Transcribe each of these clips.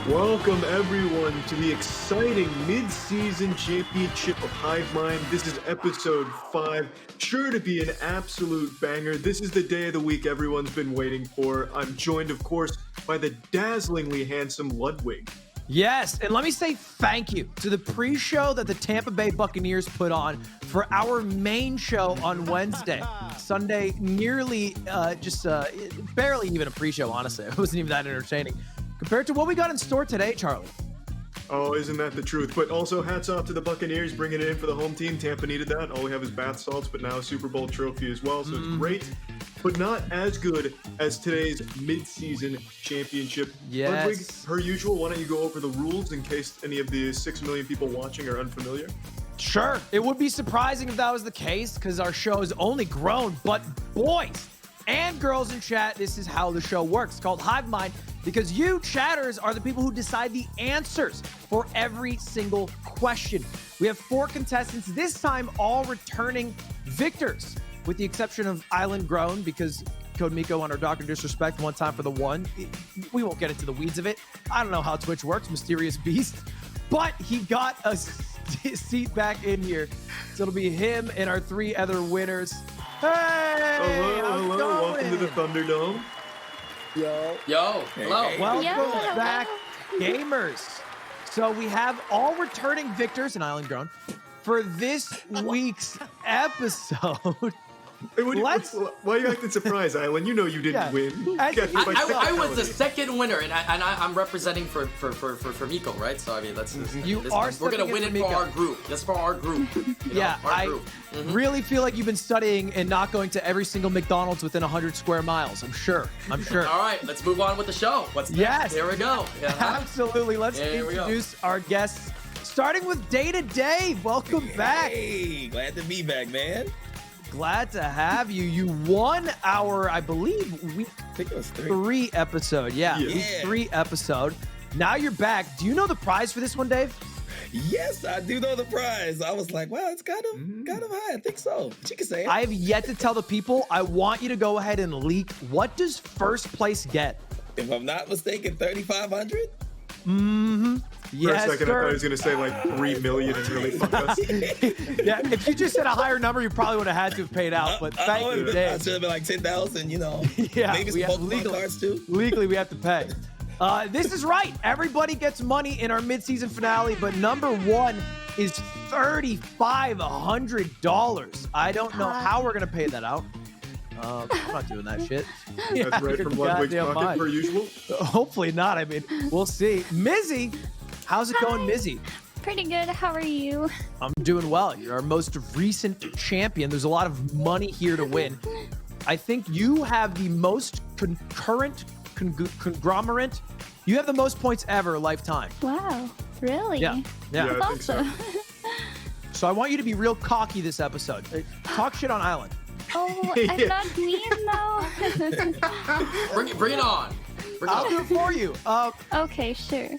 Welcome everyone to the exciting mid-season championship of Hivemind. This is episode 5, sure to be an absolute banger. This is the day of the week everyone's been waiting for. I'm joined, of course, by the dazzlingly handsome Ludwig. Yes, and let me say thank you to the pre-show that the Tampa Bay Buccaneers put on for our main show on Wednesday. Sunday, nearly barely even a pre-show, honestly. It wasn't even that entertaining. Compared to what we got in store today, Charlie. Oh, isn't that the truth? But also hats off to the Buccaneers bringing it in for the home team. Tampa needed that. All we have is bath salts, but now a Super Bowl trophy as well. So it's great, but not as good as today's mid-season championship. Yes. Ludwig, per usual, why don't you go over the rules in case any of the 6 million people watching are unfamiliar? Sure, it would be surprising if that was the case because our show has only grown, but boys and girls in chat, this is how the show works. It's called Hivemind because you chatters are the people who decide the answers for every single question. We have 4 contestants, this time all returning victors, with the exception of Island Grown because Code Miko on our Dr. Disrespect one time for the 1. We won't get into the weeds of it. I don't know how Twitch works, mysterious beast, but he got a seat back in here. So it'll be him and our 3 other winners. Hey! Hello, welcome to the Thunderdome. Yo, hello. Welcome back, gamers. So we have all returning victors in Island Grown for this week's episode. Hey, why are you acting surprised, Island? You know you didn't win. I was the second winner, and I'm representing for Miko, right? So I mean, we're gonna win it for our group. That's for our group. I really feel like you've been studying and not going to every single McDonald's within 100 square miles. I'm sure. All right, let's move on with the show. What's next? Yes, here we go. Absolutely. Let's introduce our guests, starting with Day to Day. Welcome back. Hey, glad to be back, man. Glad to have you. You won our, I believe, week 3 episode. Yeah, week 3 episode. Now you're back. Do you know the prize for this one, Dave? Yes, I do know the prize. I was like, wow, it's kind of high. I think so. But you can say it. I have yet to tell the people. I want you to go ahead and leak. What does first place get? If I'm not mistaken, 3,500. Yes, for a second, sir. I thought he was going to say like 3 million and really fuck us. Yeah, if you just said a higher number, you probably would have had to have paid out. But thank you, Dave. I should have been like 10,000, you know. Yeah, maybe some Pokemon cards too. Legally, we have to pay. This is right. Everybody gets money in our mid-season finale, but number 1 is $3,500. I don't know how we're going to pay that out. I'm not doing that shit. That's right from Ludwig's pocket, per usual. Hopefully not. I mean, we'll see. Mizzy, how's it going, Mizzy? Pretty good. How are you? I'm doing well. You're our most recent champion. There's a lot of money here to win. I think you have the most conglomerate. You have the most points ever lifetime. Wow. Really? Yeah. That's I think so. awesome. So I want you to be real cocky this episode. Talk shit on Island. Oh, I'm not mean though. Bring it on. I'll do it for you. Okay, sure.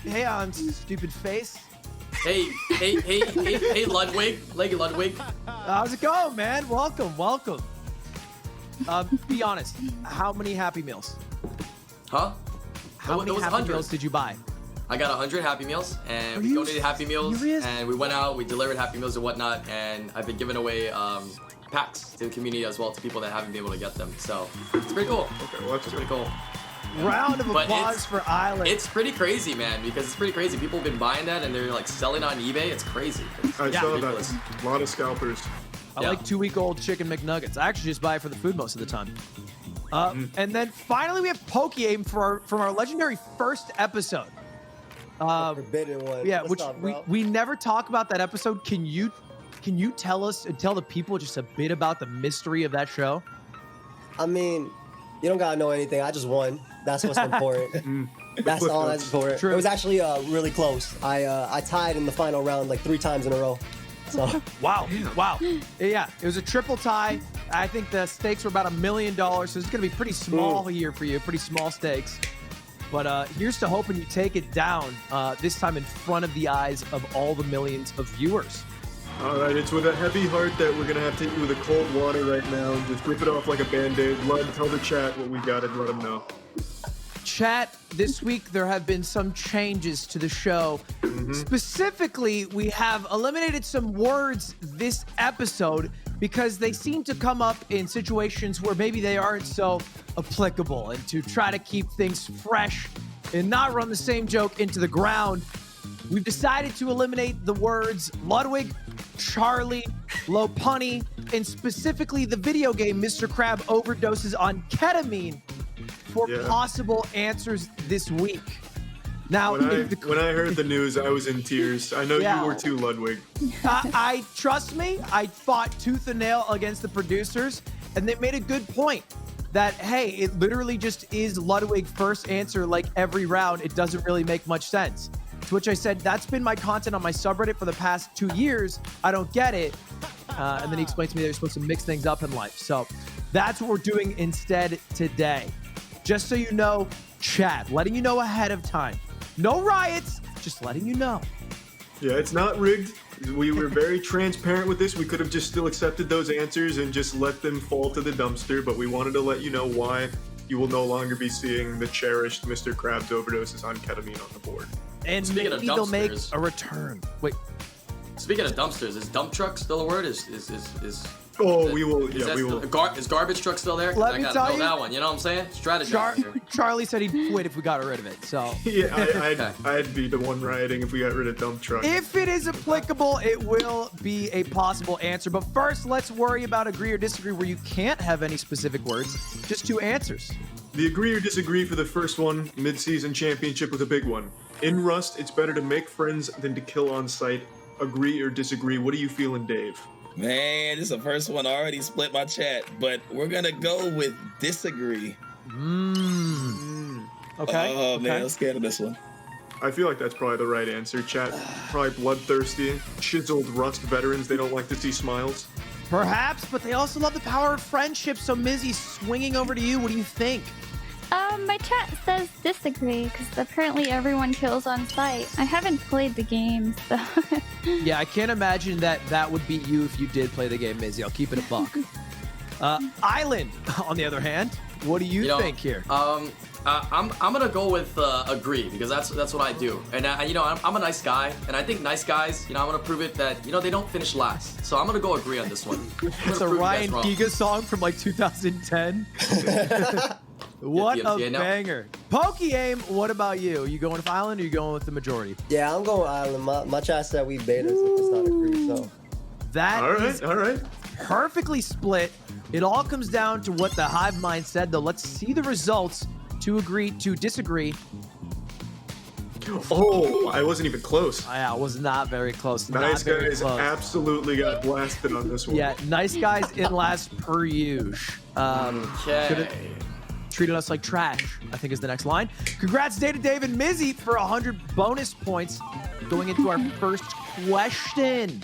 Hey, on stupid face. Hey, Ludwig. Ludwig. How's it going, man? Welcome. Be honest. How many Happy Meals? Huh? How many Happy Meals did you buy? I got 100 Happy Meals, and we donated Happy Meals, and we went out, we delivered Happy Meals and whatnot, and I've been giving away packs to the community as well, to people that haven't been able to get them. So it's pretty cool. Okay, well, that's pretty cool. Round of applause for Island. It's pretty crazy, man, because it's pretty crazy. People have been buying that, and they're like selling on eBay. It's crazy. I saw that. A lot of scalpers. I like 2-week-old chicken McNuggets. I actually just buy it for the food most of the time. And then finally we have Poke-Aim from our legendary first episode. Forbidden one. Yeah, we never talk about that episode. Can you tell us and tell the people just a bit about the mystery of that show? I mean, you don't gotta know anything. I just won. That's what's important. That's all that's important. True. It was actually really close. I tied in the final round like 3 times in a row. So wow. Yeah, it was a triple tie. I think the stakes were about $1 million, so it's gonna be pretty small here for you, pretty small stakes. But here's to hoping you take it down, this time in front of the eyes of all the millions of viewers. All right, it's with a heavy heart that we're going to have to hit you with a cold water right now. Just rip it off like a Band-Aid. Lud, tell the chat what we got and let them know. Chat, this week there have been some changes to the show. Specifically, we have eliminated some words this episode because they seem to come up in situations where maybe they aren't so applicable. And to try to keep things fresh and not run the same joke into the ground, we've decided to eliminate the words Ludwig, Charlie, Lopunny, and specifically the video game Mr. Crab overdoses on ketamine for possible answers this week. Now, when I heard the news, I was in tears. I know you were too, Ludwig. I trust me, I fought tooth and nail against the producers, and they made a good point that, hey, it literally just is Ludwig first answer like every round. It doesn't really make much sense. To which I said, that's been my content on my subreddit for the past 2 years. I don't get it. And then he explained to me they're supposed to mix things up in life. So that's what we're doing instead today. Just so you know, chat, letting you know ahead of time. No riots, just letting you know. Yeah, it's not rigged. We were very transparent with this. We could have just still accepted those answers and just let them fall to the dumpster, but we wanted to let you know why you will no longer be seeing the cherished Mr. Krabs overdoses on ketamine on the board. And Speaking maybe of they'll make dumpsters. a return. Wait, Speaking of dumpsters, is dump truck still a word? Oh, we will. Yeah, we will. Is garbage truck still there? 'Cause Let I me gotta tell know you- that one. You know what I'm saying? Strategize here. Charlie said he'd quit if we got rid of it. So Yeah, I'd be the one rioting if we got rid of dump truck. if it is applicable, it will be a possible answer. But first, let's worry about agree or disagree where you can't have any specific words, just 2 answers. The agree or disagree for the first one, mid-season championship was a big one. In Rust, it's better to make friends than to kill on sight. Agree or disagree? What are you feeling, Dave? Man, this is the first one. I already split my chat, but we're gonna go with disagree. Okay. Oh man, okay. I'm scared of this one. I feel like that's probably the right answer. Chat, probably bloodthirsty, chiseled Rust veterans. They don't like to see smiles. Perhaps, but they also love the power of friendship. So, Mizzy, swinging over to you. What do you think? My chat says disagree because apparently everyone kills on sight. I haven't played the game, so Yeah, I can't imagine that would be you if you did play the game, Mizzy. I'll keep it a buck. Island, on the other hand, what do you think here? I'm gonna go with agree because that's what I do, and I'm a nice guy, and I think nice guys, I'm gonna prove it that they don't finish last. So I'm gonna go agree on this one. It's a Ryan Giga song from like 2010. What a banger. Pokey-Aim, what about you? Are you going with Island or are you going with the majority? Yeah, I'm going Island. My chat said we betas if it's not agree, so. That is All right. perfectly split. It all comes down to what the Hivemind said, though. Let's see the results to agree to disagree. Oh, I wasn't even close. I was not very close. Nice Not very guys close. absolutely got blasted on this one. Yeah, nice guys in last per usual. Okay. Treated us like trash, I think is the next line. Congrats, Data Dave and Mizzy, for 100 bonus points going into our first question.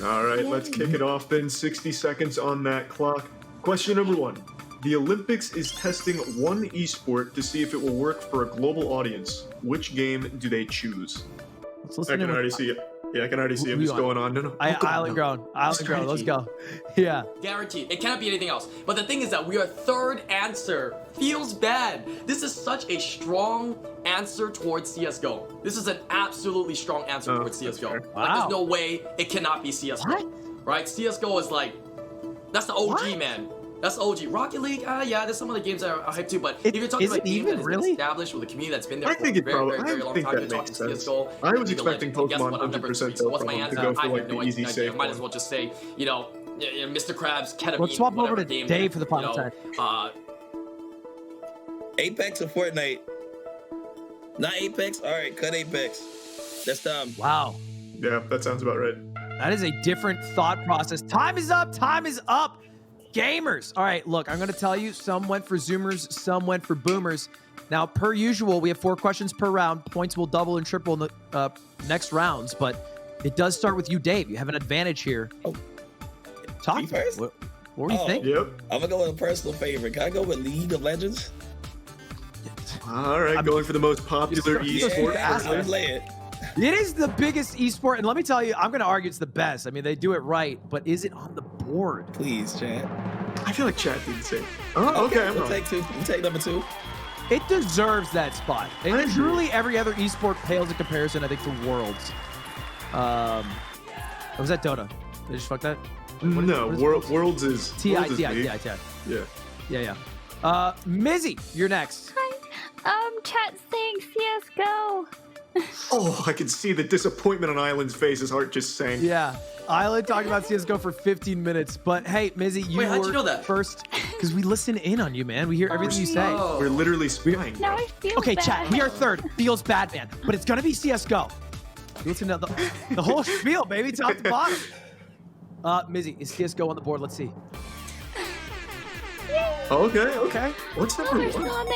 All right, let's kick it off then. 60 seconds on that clock. Question number 1. The Olympics is testing one esport to see if it will work for a global audience. Which game do they choose? Let's listen I can in. already see it. Yeah, I can already see it. What's going on? No. Island Grown. Island Grown. Let's go. Yeah. Guaranteed. It cannot be anything else. But the thing is that our third answer feels bad. This is such a strong answer towards CSGO. This is an absolutely strong answer towards CSGO. fair. Like, Wow. there's no way it cannot be CSGO. What? Right? CSGO is like, that's the OG, What? man. That's OG. Rocket League, yeah, there's some of the games that are hyped too, but It- if you're talking is about it games even that has really? been established with a community that's been there I for think a it very, probably. very, very I long think time, that you're talking makes sense. CSGO. I was League of expecting Legends. And guess Pokemon what? I'm number 100% 3, so what's my to answer? go for, I have like, no the easy, idea. safe Might one. as well just say, Mr. Krabs, ketamine, Let's swap over whatever to game Dave that, for the final time. Apex or Fortnite? Not Apex? All right, cut Apex. That's dumb. Wow. Yeah, that sounds about right. That is a different thought process. Time is up. Time is up. Gamers. All right, look, I'm going to tell you, some went for Zoomers, some went for Boomers. Now, per usual, we have 4 questions per round. Points will double and triple in the next rounds, but it does start with you, Dave. You have an advantage here. Oh. Talk Me to me. first? What do you think? Yep. I'm gonna go with a personal favorite. Can I go with League of Legends? All right, going for the most popular Yeah. esport. Yeah. I play it. It is the biggest esport, and let me tell you, I'm going to argue it's the best. I mean, they do it right, but is it on the board? Please, chat. I feel like chat did the same. Oh, okay, I'm We'll wrong. take 2. We'll take number 2. It deserves that spot. I And agree. truly every other esport pales in comparison, I think, to Worlds. Or was that Dota? Did I just fuck that? No, what is Worlds is TI. Worlds is me. Yeah. Mizzy, you're next. Chat saying CS:GO. Oh, I can see the disappointment on Island's face. His heart just sank. Yeah. Island talking about CSGO for 15 minutes. But hey, Mizzy, you Wait, how'd were you know that? first because we listen in on you, man. We hear everything you say. Oh. We're literally spying. Now I feel Okay, bad. chat, we are third. Feels bad, man. But it's going to be CSGO. Listen to the whole spiel, baby, top to bottom. Mizzy, is CSGO on the board? Let's see. Okay. What's number There's one? one on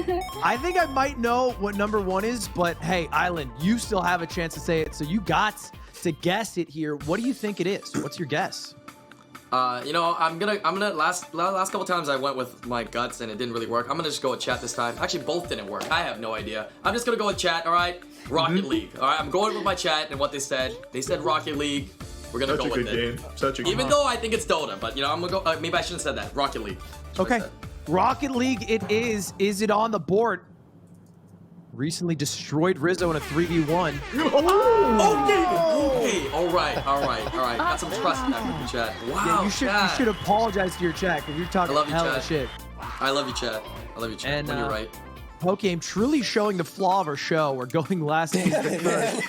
there. I think I might know what number one is, but hey, Island, you still have a chance to say it. So you got to guess it here. What do you think it is? What's your guess? You know, I'm gonna last couple times I went with my guts and it didn't really work. I'm gonna just go with chat this time. Actually, both didn't work. I have no idea. I'm just gonna go with chat. All right, Rocket League. All right, I'm going with my chat and what they said. They said Rocket League. We're gonna Such go a with good it. game. Such a good Even game. though I think it's Dota, but you know, I'm gonna go. Maybe I shouldn't have said that. Rocket League. Okay. Rocket League it is. Is it on the board? Recently destroyed Rizzo in a 3v1. Okay. All right. Got some trust in that chat. Wow. Yeah, you chat. should apologize to your chat because you're talking I love you, hell of chat. shit. I love you, chat. And, when you're right. Pokegame truly showing the flaw of our show. We're going last season third.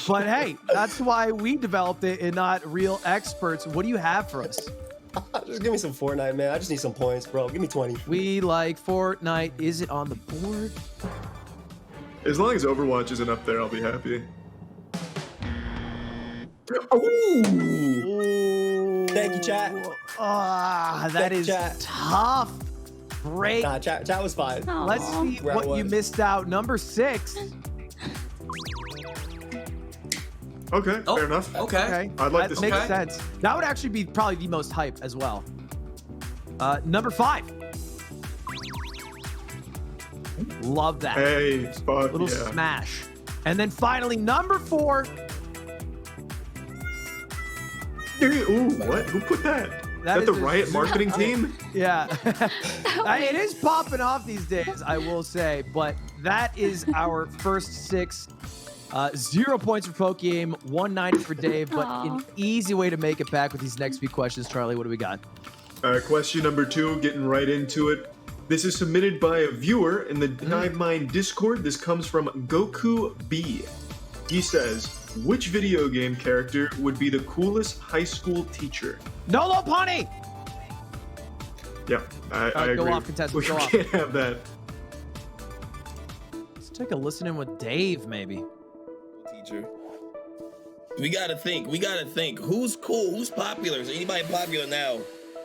But hey, that's why we developed it and not real experts. What do you have for us? Just give me some Fortnite, man. I just need some points, bro. Give me 20. We like Fortnite. Is it on the board? As long as Overwatch isn't up there, I'll be happy. Ooh. Thank you, chat. That Thank you, is chat. tough. Break. Nah, chat was fine. Aw. Let's see Where I what you was. missed out. Number 6. Okay, Oh, fair enough. Okay. I'd like that to makes see that. sense. That would actually be probably the most hype as well. Number 5. Love that. Hey, spot. Little Yeah. smash. And then finally, number 4. Ooh, what? Who put that? That Is that is the a Riot super- marketing team? Yeah. It is popping off these days, I will say. But that is our first 6. 0 points for Pokegame, 190 for Dave, but Aw. an easy way to make it back with these next few questions. Charlie, what do we got? Question number 2, getting right into it. This is submitted by a viewer in the Hivemind Discord. This comes from Goku B. He says, which video game character would be the coolest high school teacher? Nolo Pony! Yeah, I go agree. off, contestant, We go off. can't have that. Let's take a listen in with Dave, maybe. Teacher. We gotta think. Who's cool? Who's popular? Is anybody popular now?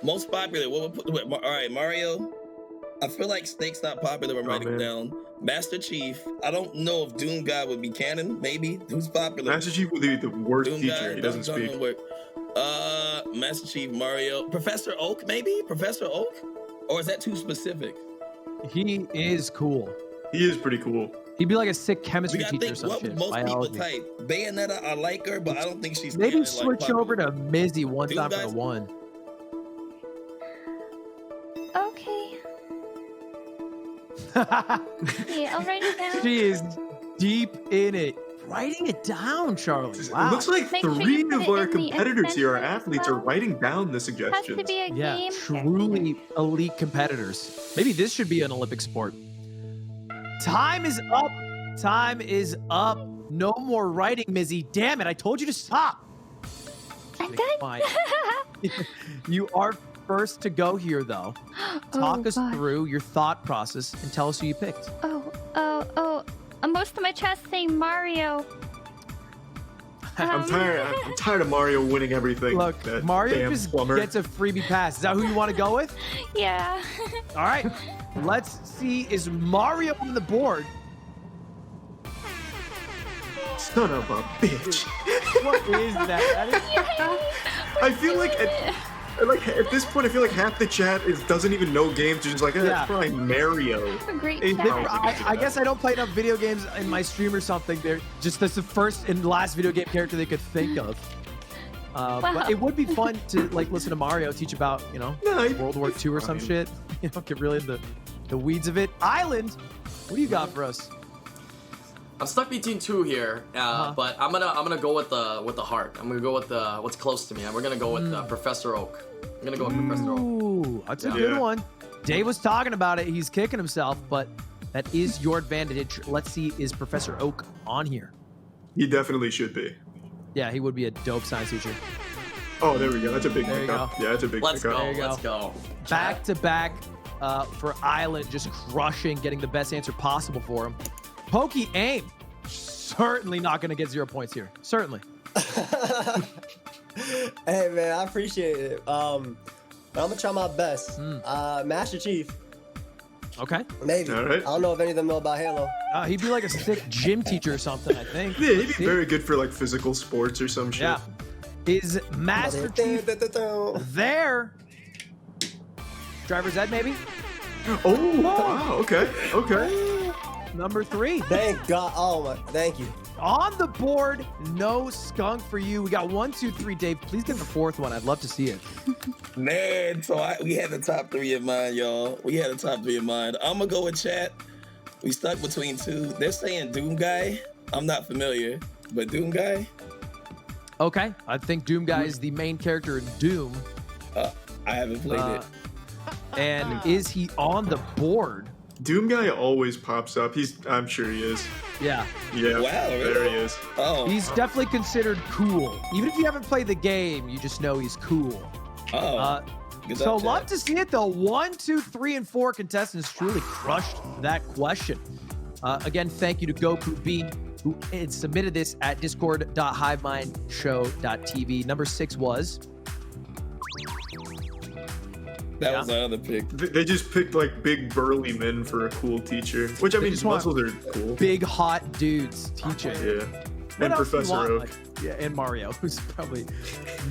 Most popular. What would put? All right, Mario. I feel like Snake's not popular. I'm writing it down. Master Chief. I don't know if Doom God would be canon. Maybe. Who's popular? Master Chief would be the worst Doom teacher. God, He doesn't speak. work. Master Chief, Mario, Professor Oak. Maybe Professor Oak. Or is that too specific? He is cool. He is pretty cool. He'd be like a sick We chemistry gotta teacher or think some what shit. would most Biology. people type. Bayonetta, I like her, but I don't think she's Maybe canon, switch popular. over to Mizzy one Doom time for guys? the 1. Okay. Yeah, I'll write it down. She is deep in it. Writing it down, Charlie. Wow. It looks like Make sure 3 you put of it our in the competitors here, our expenses as athletes, are well. writing down the Has to suggestions. be a Yeah, game. truly elite competitors. Maybe this should be an Olympic sport. Time is up. Time is up. No more writing, Mizzy. Damn it, I told you to stop. I'm done. Fine. You are first to go here, though. Talk us God. through your thought process and tell us who you picked. Oh. Most of my chat's saying Mario. I'm tired of Mario winning everything. Look, that Mario damn just plumber. gets a freebie pass. Is that who you want to go with? Yeah. All right. Let's see. Is Mario on the board? Son of a bitch. What is that? That is I feel like at this point, I feel like half the chat doesn't even know games. They're just like, Yeah. that's probably Mario. Great Is chat. it- I guess I don't play enough video games in my stream or something. They're just that's the first and last video game character they could think of. Wow. But it would be fun to like listen to Mario teach about No, World War II or some fine. shit. Get really into the weeds of it. Island, what do you got for us? I'm stuck between two here, but I'm gonna go with the heart. I'm gonna go with what's close to me. And we're gonna go with Professor Oak. I'm gonna go with Professor Oak. Ooh, that's a good one. Dave was talking about it. He's kicking himself, but that is your advantage. Let's see, is Professor Oak on here? He definitely should be. Yeah, he would be a dope science teacher. Oh, there we go. That's a big There you pickup. go. Yeah, that's a big Let's pickup. go. There you go. Let's go. Back to back for Island, just crushing, getting the best answer possible for him. Pokey Aim, certainly not going to get 0 points here. Certainly. Hey man, I appreciate it. But I'm gonna try my best. Master Chief, Okay. maybe. All right. I don't know if any of them know about Halo. He'd be like a sick gym teacher or something, I think. Yeah, he'd be very good for like physical sports or some shit. Yeah. Is Master Chief there? Driver's Ed, maybe? Oh, wow. Okay. Okay. Number 3. Thank God. Oh my. Thank you. On the board, no skunk for you. We got 1, 2, 3. Dave, please get the 4th one. I'd love to see it. Man, so we had the top 3 in mind, y'all. We had the top 3 in mind. I'm gonna go with chat. We stuck between 2. They're saying Doom Guy. I'm not familiar, but Doom Guy. Okay. I think Doom Guy is the main character in Doom. I haven't played it. And is he on the board? Doom Guy always pops up. I'm sure he is. Yeah. Yeah. Wow, really? There he is. Oh, He's definitely considered cool. Even if you haven't played the game, you just know he's cool. Good So job, love chat. to see it though. 1, 2, 3, and 4 contestants truly crushed that question. Again, thank you to Goku B, who had submitted this at discord.hivemindshow.tv. Number 6 was That was the other pick. They just picked like big burly men for a cool teacher, which I mean, just want muscles are cool. big hot dudes teaching. Yeah. What And else do you Professor want? Oak. Like, yeah, and Mario, who's probably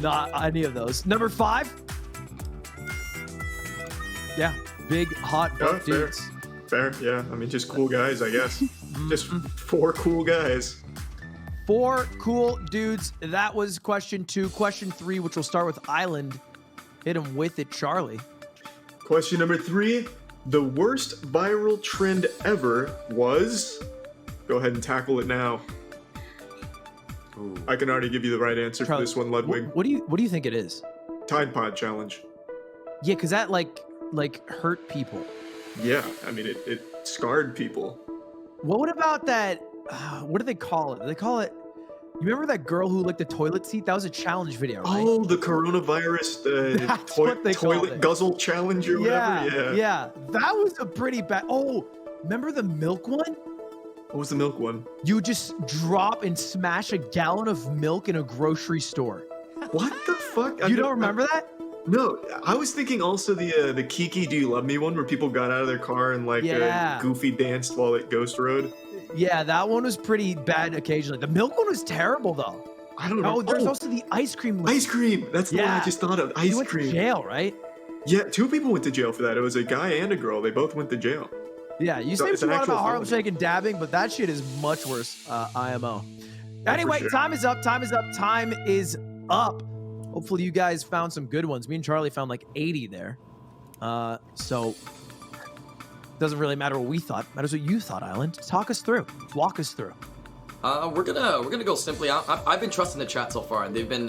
not any of those. Number 5. Yeah, big hot Oh, buff fair. dudes. Fair. Yeah. I mean, just cool guys, I guess. Just 4 cool guys. 4 cool dudes. That was question 2. Question 3, which will start with Island. Hit him with it, Charlie. Question number 3. The worst viral trend ever was... Go ahead and tackle it now. I can already give you the right answer Charlie, for this one, Ludwig. What do you think it is? Tide Pod Challenge. Yeah, because that like hurt people. Yeah, I mean, it scarred people. What about that? What do they call it? They call it. You remember that girl who licked the toilet seat? That was a challenge video, right? Oh, the coronavirus That's what they called toilet it. guzzle challenge or whatever? yeah. That was a pretty bad. Oh, remember the milk one? What was the milk one? You would just drop and smash a gallon of milk in a grocery store. What the fuck? You don't remember that? No, I was thinking also the Kiki Do You Love Me one where people got out of their car and like Yeah. goofy danced while it ghost rode. Yeah, that one was pretty bad occasionally. The milk one was terrible though. I don't know. Oh, there's also the ice cream. ice cream. That's the one I just thought of. You Ice went cream. to jail, right? Yeah, 2 people went to jail for that. It was a guy and a girl. They both went to jail. Yeah, you So say what it's you an want actual about Harlem felony. Shake and dabbing, but that shit is much worse, IMO. for Anyway, sure. time is up, time is up, time is up. Hopefully you guys found some good ones. Me and Charlie found like 80 there. So doesn't really matter what we thought. Matters what you thought, Island. Talk us through. Walk us through. We're gonna go simply. I've been trusting the chat so far. They've been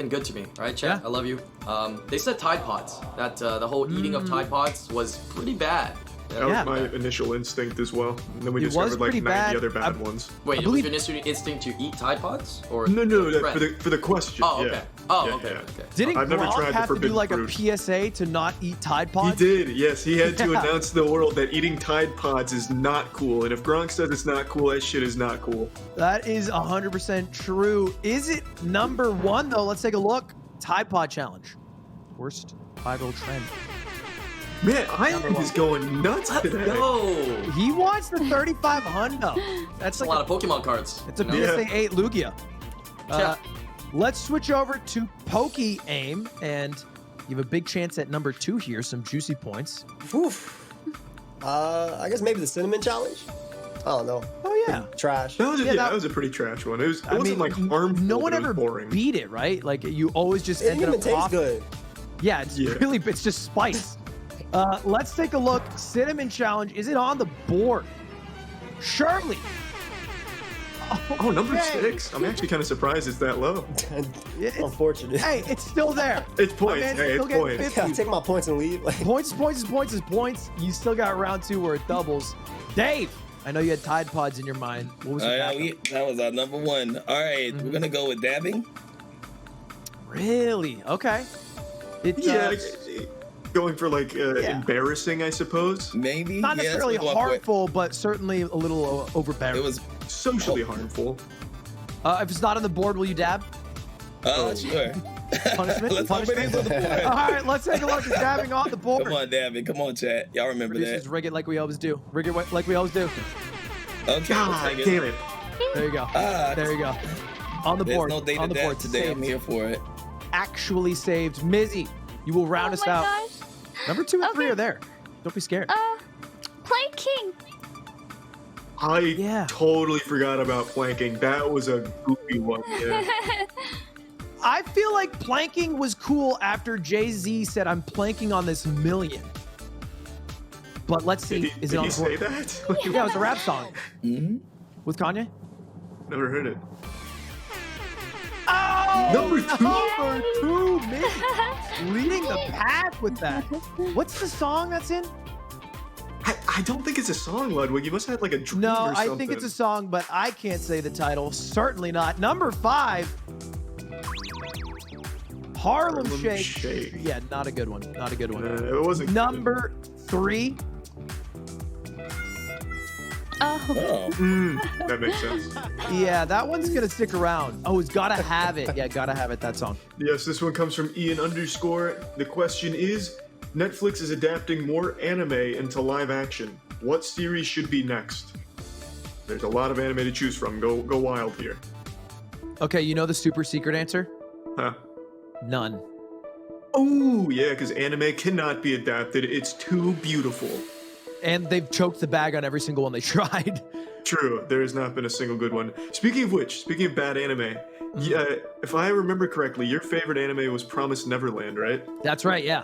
good to me, right, chat? Yeah. I love you. They said Tide Pods. That the whole eating of Tide Pods was pretty bad. That Yeah. was my initial instinct as well. And then we It was discovered like pretty 90 bad. other bad ones. Wait, I it was believe- your initial instinct to eat Tide Pods, or No, the that, trend? for the question. Oh, yeah. okay. Oh, Yeah, okay, yeah. okay. Didn't I've never Gronk tried the have to do forbidden like fruit. a PSA to not eat Tide He Pods? did, yes. He had to Yeah. announce to the world that eating Tide Pods is not cool. And if Gronk says it's not cool, that shit is not cool. That is 100% true. Is it number 1 though? Let's take a look. Tide Pod Challenge. Worst viral trend. Man, Island is going nuts Let's today. go. He wants the 35 hundo. That's That's a like lot of Pokemon cards. it's a you know? PSA 8 Lugia. Yeah. Let's switch over to Pokey Aim, and you have a big chance at number 2 here. Some juicy points. Oof. I guess maybe the cinnamon challenge. I don't know. Oh yeah. Trash. That was, Yeah, that- that was a pretty trash one. It wasn't like n- harmful. No one but it was ever boring. beat it, right? Like you always just It didn't ended even up taste off. good. Yeah, it's Yeah. really it's just spice. Let's take a look. Cinnamon Challenge. Is it on the board? Surely. Oh, number Okay. 6. I'm actually kind of surprised it's that low. Unfortunate. Hey, it's still there. It's points. My man's Hey, still it's getting points. 50. Yeah, take my points and leave. Like, Points is points. You still got round 2 where it doubles. Dave, I know you had Tide Pods in your mind. What was your backup? That was our number 1. All right, we're gonna go with dabbing. Really? Okay. It's Yeah, going for like embarrassing, I suppose. Maybe. not Yeah, that's necessarily what we're going for. harmful, but certainly a little overbearing. It was. Socially harmful. If it's not on the board, will you dab? Sure. Punishment? Let's hope it is on the board. All right, let's take a look at dabbing on the board. Come on, dabbing. Come on, chat. Y'all remember Producers, that? rig it like we always do. Rig it like we always do. Okay. God let's take damn it. There you go. Ah, There you go. On the There's board. no data on the dab board. today. I'm Saved. here for it. Actually saved. Mizzy, you will round us my out. gosh. Number 2 and 3 Okay. are there. Don't be scared. Play King. I totally forgot about planking. That was a goofy one. Yeah. I feel like planking was cool after Jay-Z said, I'm planking on this million. But let's see. Is it Did on he the say board? that? Yeah, it was a rap song. Mm-hmm. With Kanye? Never heard it. Oh! Number 2? Number 2, Mizzy. Leading the pack with that. What's the song that's in? I don't think it's a song, Ludwig. You must have had like a dream No, or I something. think it's a song, but I can't say the title. Certainly not. Number 5. Harlem Shake. Shake. Yeah, not a good one. Not a good one. It wasn't. Number 3. Oh. Oh. That makes sense. Yeah, that one's gonna stick around. Oh, it's Gotta Have It. Yeah, Gotta Have It, that song. Yes, this one comes from Ian _. The question is, Netflix is adapting more anime into live action. What series should be next? There's a lot of anime to choose from. Go wild here. Okay, you know the super secret answer? Huh? None. Oh, yeah, because anime cannot be adapted. It's too beautiful. And they've choked the bag on every single one they tried. True, there has not been a single good one. Speaking of which, speaking of bad anime, yeah, if I remember correctly, your favorite anime was Promised Neverland, right? That's right, yeah.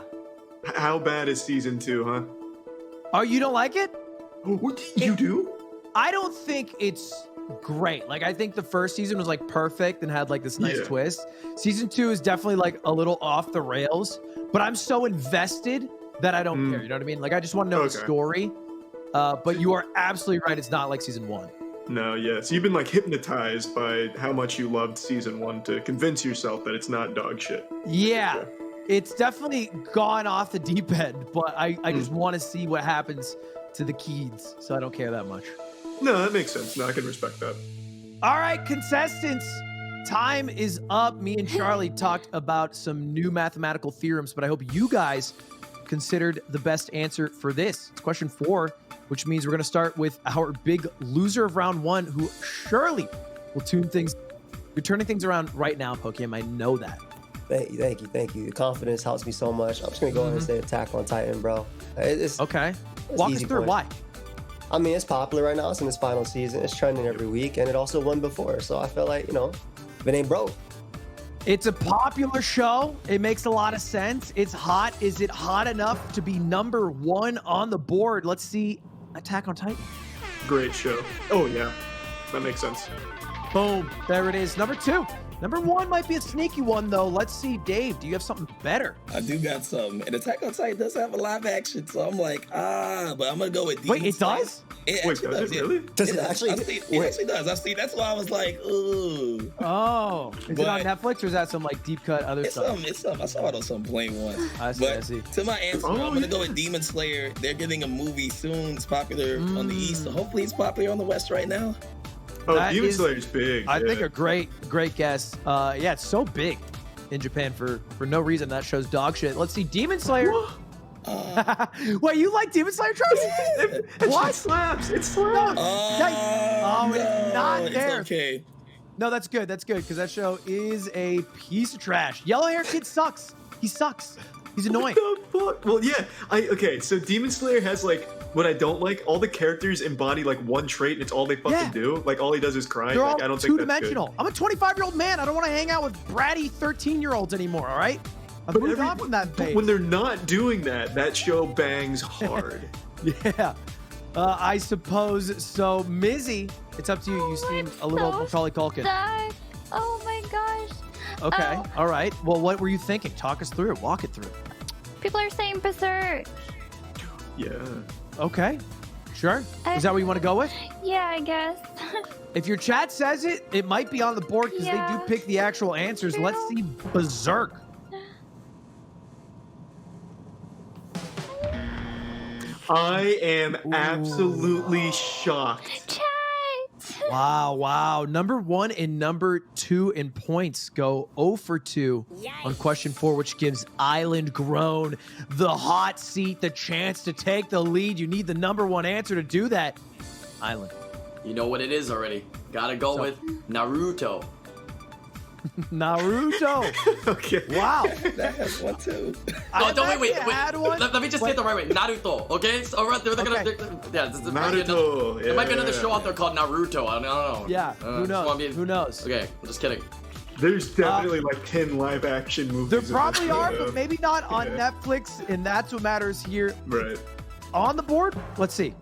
How bad is season 2, huh? Oh, you don't like it? What did you do? I don't think it's great. Like, I think the first season was like perfect and had like this nice Yeah. twist. Season 2 is definitely like a little off the rails, but I'm so invested that I don't care. You know what I mean? Like, I just want to know the Okay. story. But you are absolutely right. It's not like season 1. No, yeah. So you've been like hypnotized by how much you loved season 1 to convince yourself that it's not dog shit. Yeah. Okay. It's definitely gone off the deep end, but I just want to see what happens to the kids, so I don't care that much. No, that makes sense. No, I can respect that. All right, contestants, time is up. Me and Charlie talked about some new mathematical theorems, but I hope you guys considered the best answer for this. It's question 4, which means we're going to start with our big loser of round 1, who surely will turning things around right now, Pokemon. I know that. Thank you. The confidence helps me so much. I'm just gonna go ahead and say Attack on Titan, bro. It's Okay. Walk us easy through point. why. I mean, it's popular right now. It's in its final season. It's trending every week, and it also won before. So I feel like, if it ain't broke. It's a popular show. It makes a lot of sense. It's hot. Is it hot enough to be number 1 on the board? Let's see Attack on Titan. Great show. Oh, yeah. That makes sense. Boom. There it is. Number 2. Number 1 might be a sneaky one, though. Let's see. Dave, do you have something better? I do got some. And Attack on Titan does have a live action, so I'm like, but I'm gonna go with Wait, Demon it Slayer. does? It Wait, actually does it really? Does it actually? It actually does. I've seen. That's why I was like, ooh. Oh. Is it on But- Netflix, or is that some, like, deep cut other It's stuff? some. I saw it on some plain one. I see, But I see. to my answer, Oh, I'm gonna go yeah. with Demon Slayer. They're getting a movie soon. It's popular on the East, so hopefully it's popular on the West right now. Oh, That Demon is- Slayer's big. I yeah. think a great guess. Yeah, it's so big in Japan for no reason. That show's dog shit. Let's see. Demon Slayer. Wait, you like Demon Slayer, Charlie? What? It slaps. It slaps. Oh, it's not there. It's okay. No, that's good. That's good, because that show is a piece of trash. Yellow hair kid sucks. He sucks. He's annoying. What the fuck? Well, yeah. Okay, so Demon Slayer has like what I don't like. All the characters embody like one trait, and it's all they fucking Yeah. do. Like all he does is cry. They're Like, all I don't think that's good. two-dimensional. I'm a 25-year-old man. I don't want to hang out with bratty 13-year-olds anymore, all right? I've moved on from that but phase. when they're not doing that, that show bangs hard. Yeah. I suppose so. Mizzy, it's up to you. You seem a little Macaulay Culkin. Stuck. Oh my gosh. Okay. All right. Well, what were you thinking? Talk us through it. Walk it through. People are saying Berserk. Yeah. Okay. Sure. Is that what you want to go with? Yeah, I guess. If your chat says it, it might be on the board because they do pick the actual answers. Let's see Berserk. I am absolutely shocked. Chat. Wow. Number 1 and number 2 in points go 0 for 2 on question 4, which gives Island Grown the hot seat, the chance to take the lead. You need the number 1 answer to do that. Island. You know what it is already. Gotta go with Naruto. Naruto. Okay. Wow. That has one too. Wait. Had one. Let me just say it the right way. Naruto, okay? So, all right, they're gonna, this Naruto. There might be another show out there called Naruto. I don't know. Yeah. Who knows? Who knows? Okay, I'm just kidding. There's definitely like 10 live action movies. There of probably this are, show. but maybe not on Yeah. Netflix, and that's what matters here. Right. On the board, let's see.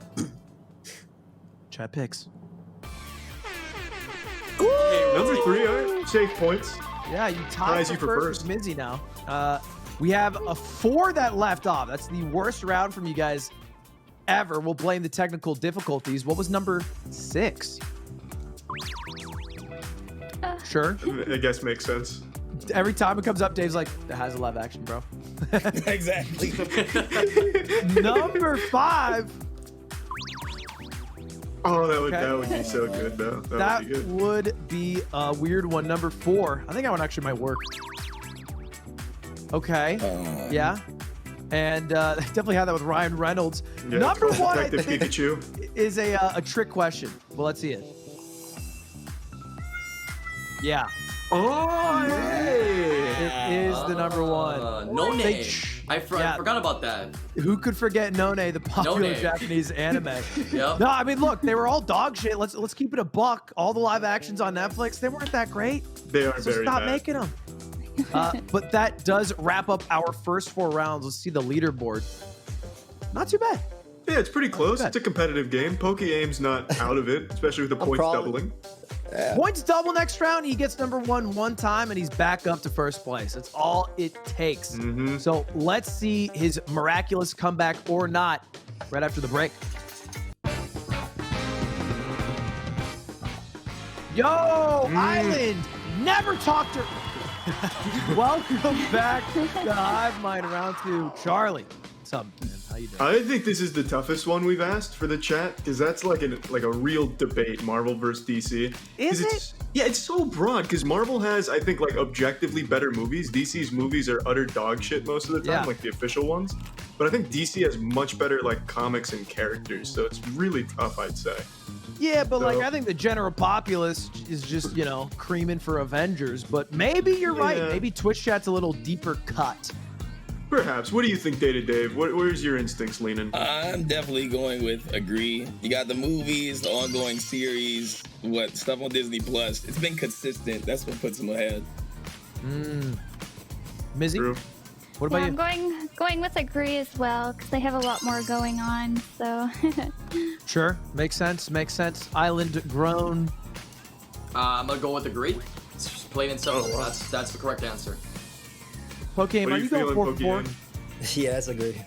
Chat picks. Number 3, all right. Safe points. Yeah, you tied Ties for you for first with Mizzy now. We have a 4 that left off. That's the worst round from you guys ever. We'll blame the technical difficulties. What was number 6? Sure. I guess makes sense. Every time it comes up, Dave's like, that has a live action, bro. Exactly. Number 5. Oh, that would Okay. be so good though. That would be good. would be a weird one. Number 4. I think that one actually might work. Okay. Yeah. And definitely had that with Ryan Reynolds. Yeah, Number it's 1, I Detective think, Pikachu. is a trick question. Well, let's see it. Yeah. Oh, hey. It is the number 1. None. They- I yeah. forgot about that. Who could forget None, the popular None. Japanese anime? Yep. No, I mean, look, they were all dog shit. Let's keep it a buck. All the live actions on Netflix, they weren't that great. They are So very stop bad. making them. But that does wrap up our first 4 rounds. Let's see the leaderboard. Not too bad. Yeah, it's pretty close. bad. It's a competitive game. Poke-Aim's not out of it, especially with the points probably- doubling. Points double next round. He gets number 1 time, and he's back up to first place. That's all it takes. Mm-hmm. So let's see his miraculous comeback or not right after the break. Yo, Island, never talked to. Welcome back to Hivemind round 2. Charlie, what's up, man? How you doing? I think this is the toughest one we've asked for the chat because that's like a real debate, Marvel versus DC. 'Cause Is it's, Yeah, it's so broad because Marvel has, I think, like objectively better movies. DC's movies are utter dog shit most of the time, Yeah. like the official ones. But I think DC has much better like comics and characters, so it's really tough, I'd say. Yeah, but like So- I think the general populace is just, creaming for Avengers. But maybe you're right. Yeah. Maybe Twitch chat's a little deeper cut. Perhaps. What do you think, Data Dave? Where's your instincts leaning? I'm definitely going with agree. You got the movies, the ongoing series, stuff on Disney Plus. It's been consistent. That's what puts them ahead. Mizzy, True. what Yeah, about I'm you? going with agree as well because they have a lot more going on. So Sure, makes sense. Island grown. I'm gonna go with agree. It's just plain and simple. Oh, wow. That's the correct answer. Pokemon, What are are you you going feeling, 4 for 4? Pokemon? Yeah, that's agreed.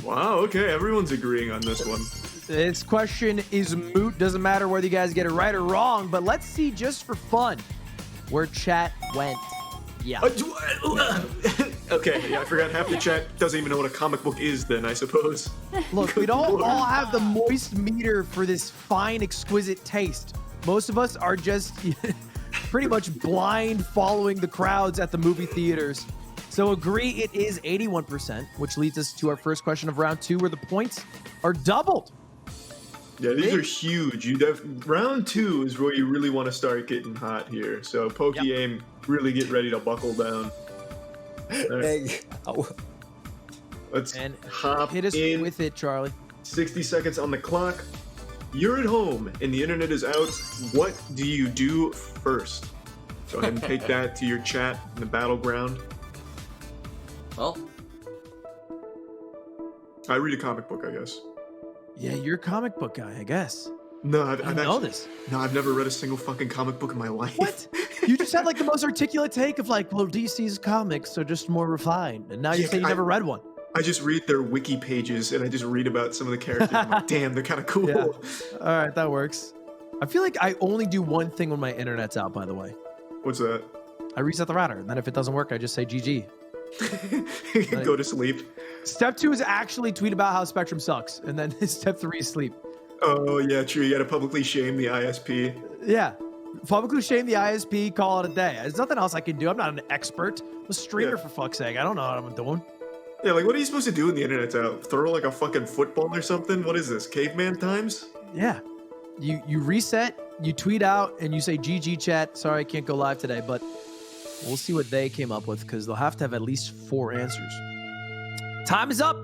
Wow, okay, everyone's agreeing on this one. This question is moot. Doesn't matter whether you guys get it right or wrong, but let's see just for fun where chat went. Yeah. Okay, yeah, I forgot half the chat doesn't even know what a comic book is then, I suppose. Look, we don't all have the moist meter for this fine, exquisite taste. Most of us are just pretty much blind following the crowds at the movie theaters. So agree, it is 81%, which leads us to our first question of round 2, where the points are doubled. Yeah, these are huge. Round 2 is where you really want to start getting hot here. So Poke-Aim, really get ready to buckle down. All right, Hey, let's And hop hit us in. with it, Charlie. 60 seconds on the clock. You're at home and the internet is out. What do you do first? Go ahead and take that to your chat in the battleground. Well, I read a comic book, I guess. Yeah, you're a comic book guy, I guess. No, I didn't know this. No, I've never read a single fucking comic book in my life. What? You just had like the most articulate take of like, well, DC's comics are just more refined, and now you Yeah, say you never read one. I just read their wiki pages and I just read about some of the characters. I'm like, damn, they're kind of cool. Yeah. All right, that works. I feel like I only do one thing when my internet's out, by the way. What's that? I reset the router, and then if it doesn't work, I just say GG. Go to sleep. Step 2 is actually tweet about how Spectrum sucks, and then step 3 is sleep. Oh, yeah, true. You gotta publicly shame the ISP. Yeah. Publicly shame the ISP, call it a day. There's nothing else I can do. I'm not an expert. I'm a streamer, for fuck's sake. I don't know what I'm doing. Yeah, like, what are you supposed to do when the internet's out? Throw, like, a fucking football or something? What is this, caveman times? Yeah. You reset, you tweet out, and you say, GG chat. Sorry, I can't go live today, but we'll see what they came up with, because they'll have to have at least 4 answers. Time is up.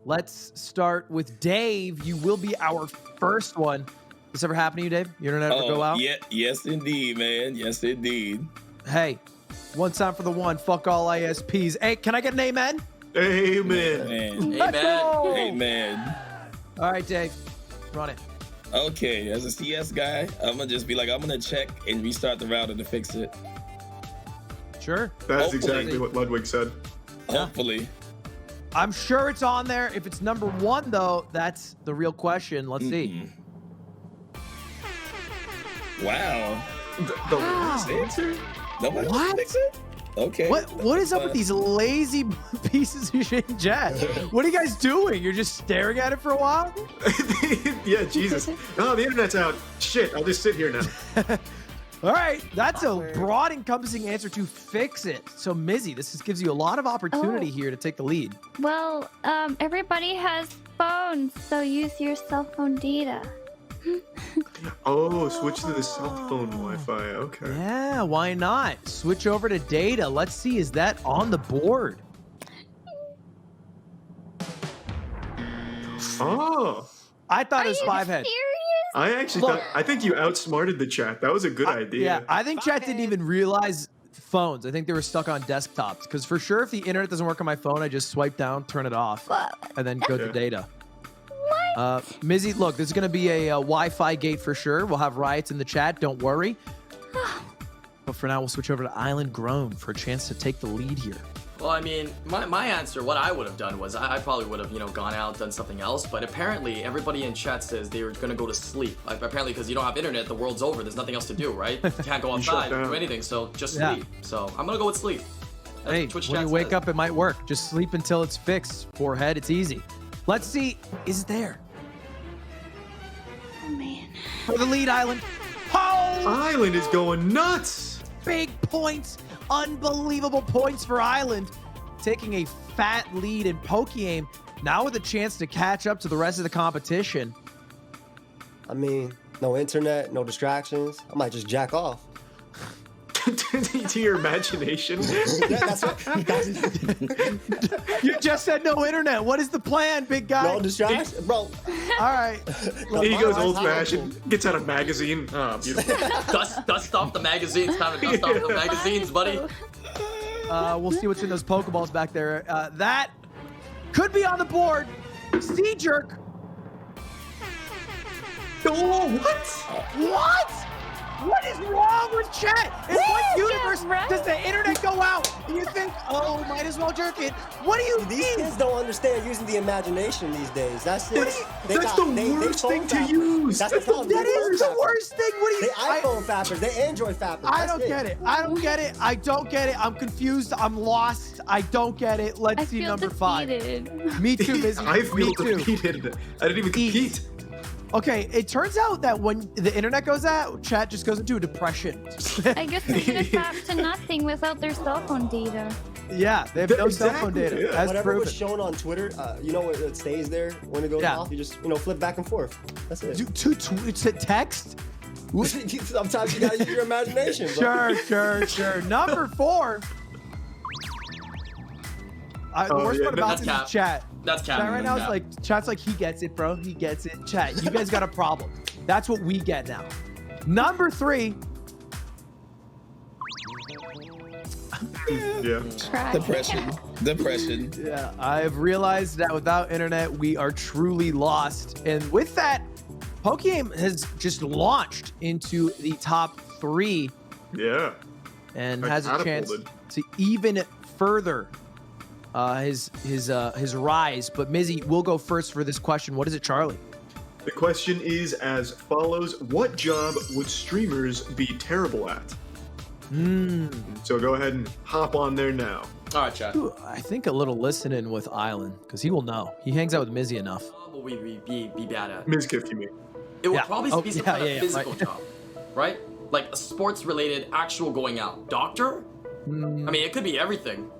Let's start with Dave. You will be our first one. This ever happen to you, Dave? Your internet ever go out? Yeah, yes, indeed, man. Yes, indeed. Hey, one time for the one. Fuck all ISPs. Hey, can I get an amen? Amen. Man. Let's go. Amen. All right, Dave. Run it. Okay, as a CS guy, I'm gonna just be like, I'm gonna check and restart the router to fix it. Sure. That's Hopefully. exactly what Ludwig said. Hopefully. I'm sure it's on there. If it's number 1, though, that's the real question. Let's see. Wow. The last answer? Nobody What? fix it? Okay. What is up with these lazy pieces of shit in chat? What are you guys doing? You're just staring at it for a while? Yeah, Jesus. Oh, the internet's out. Shit, I'll just sit here now. All right, that's a broad, encompassing answer to fix it. So, Mizzy, gives you a lot of opportunity here to take the lead. Well, everybody has phones, so use your cell phone data. Oh, switch to the cell phone Wi-Fi. Okay. Yeah, why not? Switch over to data. Let's see, is that on the board? Oh. I thought it Are was you 5 head. serious? I actually Look. I think you outsmarted the chat. That was a good idea. Yeah, I think chat didn't even realize phones. I think they were stuck on desktops. Because for sure, if the internet doesn't work on my phone, I just swipe down, turn it off, and then go to Yeah. data. Mizzy, look, this is going to be a Wi-Fi gate for sure. We'll have riots in the chat. Don't worry. But for now, we'll switch over to Island Grown for a chance to take the lead here. Well, I mean, my answer, what I would have done was I probably would have, gone out, done something else. But apparently, everybody in chat says they're going to go to sleep. Apparently, because you don't have internet, the world's over. There's nothing else to do, right? You can't go shut outside, down. do anything. So just Yeah. sleep. So I'm going to go with sleep. That's Hey, what Twitch when chat you wake says. up, it might work. Just sleep until it's fixed. Poor head, it's easy. Let's see, is it there? Oh, man. For the lead, Island. Oh, Island is going nuts. big points. Unbelievable points for Island. Taking a fat lead in Poke-Aim. Now with a chance to catch up to the rest of the competition. I mean, no internet, no distractions. I might just jack off. To your imagination. Yeah, that's You just said no internet. What is the plan, big guy? no distractions, bro. All right. Look, He my goes life's old-fashioned, powerful. gets out a magazine. Oh, beautiful. Dust off the magazines. Time to dust off the magazines, buddy. We'll see what's in those Pokeballs back there. That could be on the board. Sea Jerk. Oh, what? What? What is wrong with chat? In what universe right. does the internet go out and you think, oh, might as well jerk it? What do you These mean? kids don't understand using the imagination these days. That's it. That's the worst thing to use. That's the problem. That They is phone the worst thing. What do you? They iPhone fappers. They Android fappers. I That's don't get it. I don't get it. I don't get it. I'm confused. I'm lost. I don't get it. Let's I see feel number 5. defeated. Me too, Mizzy. I feel Me too. defeated. I didn't even Eat. compete. Okay, it turns out that when the internet goes out, chat just goes into a depression. I guess they just have to nothing without their cell phone data. Yeah, they have no cell phone Exactly, data. yeah. That's Whatever proven. was shown on Twitter, you know what it stays there when it goes Yeah. off. You just flip back and forth. That's it. To text? Sometimes you gotta use your imagination. Bro. Sure. Number 4. The Oh, worst yeah, part about that's this cap. is chat. That's cap. Chat right now is Cap. like, chat's like, he gets it, bro. He gets it. Chat, you guys got a problem. That's what we get now. Number 3. Yeah. Crack. Depression. Depression. Yeah, I've realized that without internet, we are truly lost. And with that, Pokegame has just launched into the top 3 Yeah. and I has a chance catapulted. to even further his rise. But Mizzy, we'll go first for this question. What is it, Charlie? The question is as follows: what job would streamers be terrible at? So go ahead and hop on there now. All right, chat. Ooh, I think a little listening with Island, because he will know. He hangs out with Mizzy enough. What would we be bad at? Mizgift, you mean? It would Yeah. probably Oh, be some yeah, kind of yeah, physical right. job, right? Like a sports-related, actual going out. Doctor? I mean, it could be everything.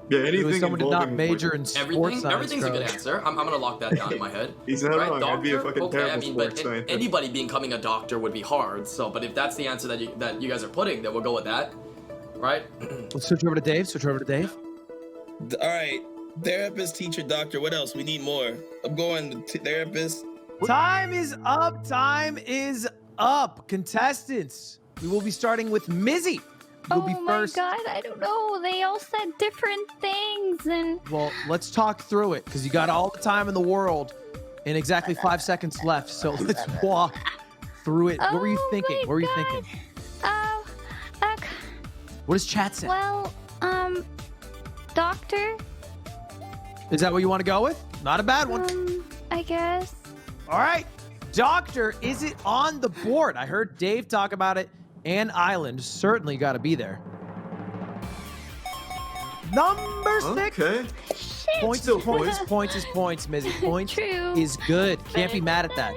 Yeah, It was anything someone did not involving major in sports Everything. science. Everything's a good Charlie. answer. I'm gonna lock that down in my head. He's not right? wrong. I'd be a fucking Okay, terrible I mean, sports but scientist. anybody becoming a doctor would be hard. So, but if that's the answer that you guys are putting, then we'll go with that, right? Let's switch over to Dave. All right. Therapist, teacher, doctor. What else? We need more. I'm going therapist. Time is up. Time is up. Contestants, we will be starting with Mizzy. You'll Oh be my first. god, I don't know. They all said different things and Well, let's talk through it because you got all the time in the world and exactly 5 seconds left. So let's walk through it. What were you Oh thinking? my What were you God. thinking? okay. What does chat say? Well, doctor, Is that what you want to go with? Not a bad one. I guess. All right. Doctor, is it on the board? I heard Dave talk about it, and Island certainly got to be there. Number 6. Okay. Shit. Points Still is points. points. Points is points, Mizzy. Points True. is good. Can't be mad at that.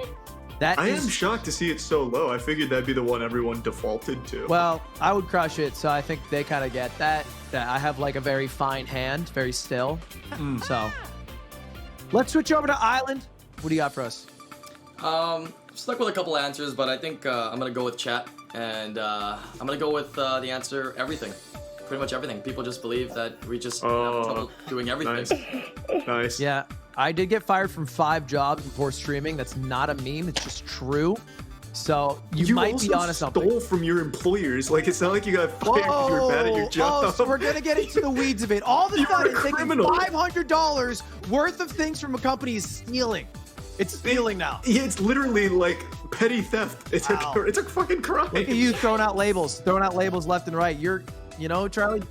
That I am is, shocked to see it so low. I figured that'd be the one everyone defaulted to. well, I would crush it, so I think they kind of get that. That I have like a very fine hand, very still. So let's switch over to Island. What do you got for us? Stuck with a couple answers, but I think I'm gonna go with chat, and I'm gonna go with the answer everything. Pretty much everything. People just believe that we just have trouble doing everything. Nice. Nice. Yeah, I did get fired from 5 jobs before streaming. That's not a meme. It's just true. So you might also be onto something. stole from your employers. Like, it's not like you got fired because you were bad at your job. Oh, so we're gonna get into the weeds of it. All of a You're a sudden, taking criminal. $500 worth of things from a company is stealing. It's stealing now. Yeah, it's literally like petty theft. It's Wow. it's a fucking crime. Look at you throwing out labels left and right. You know, Charlie,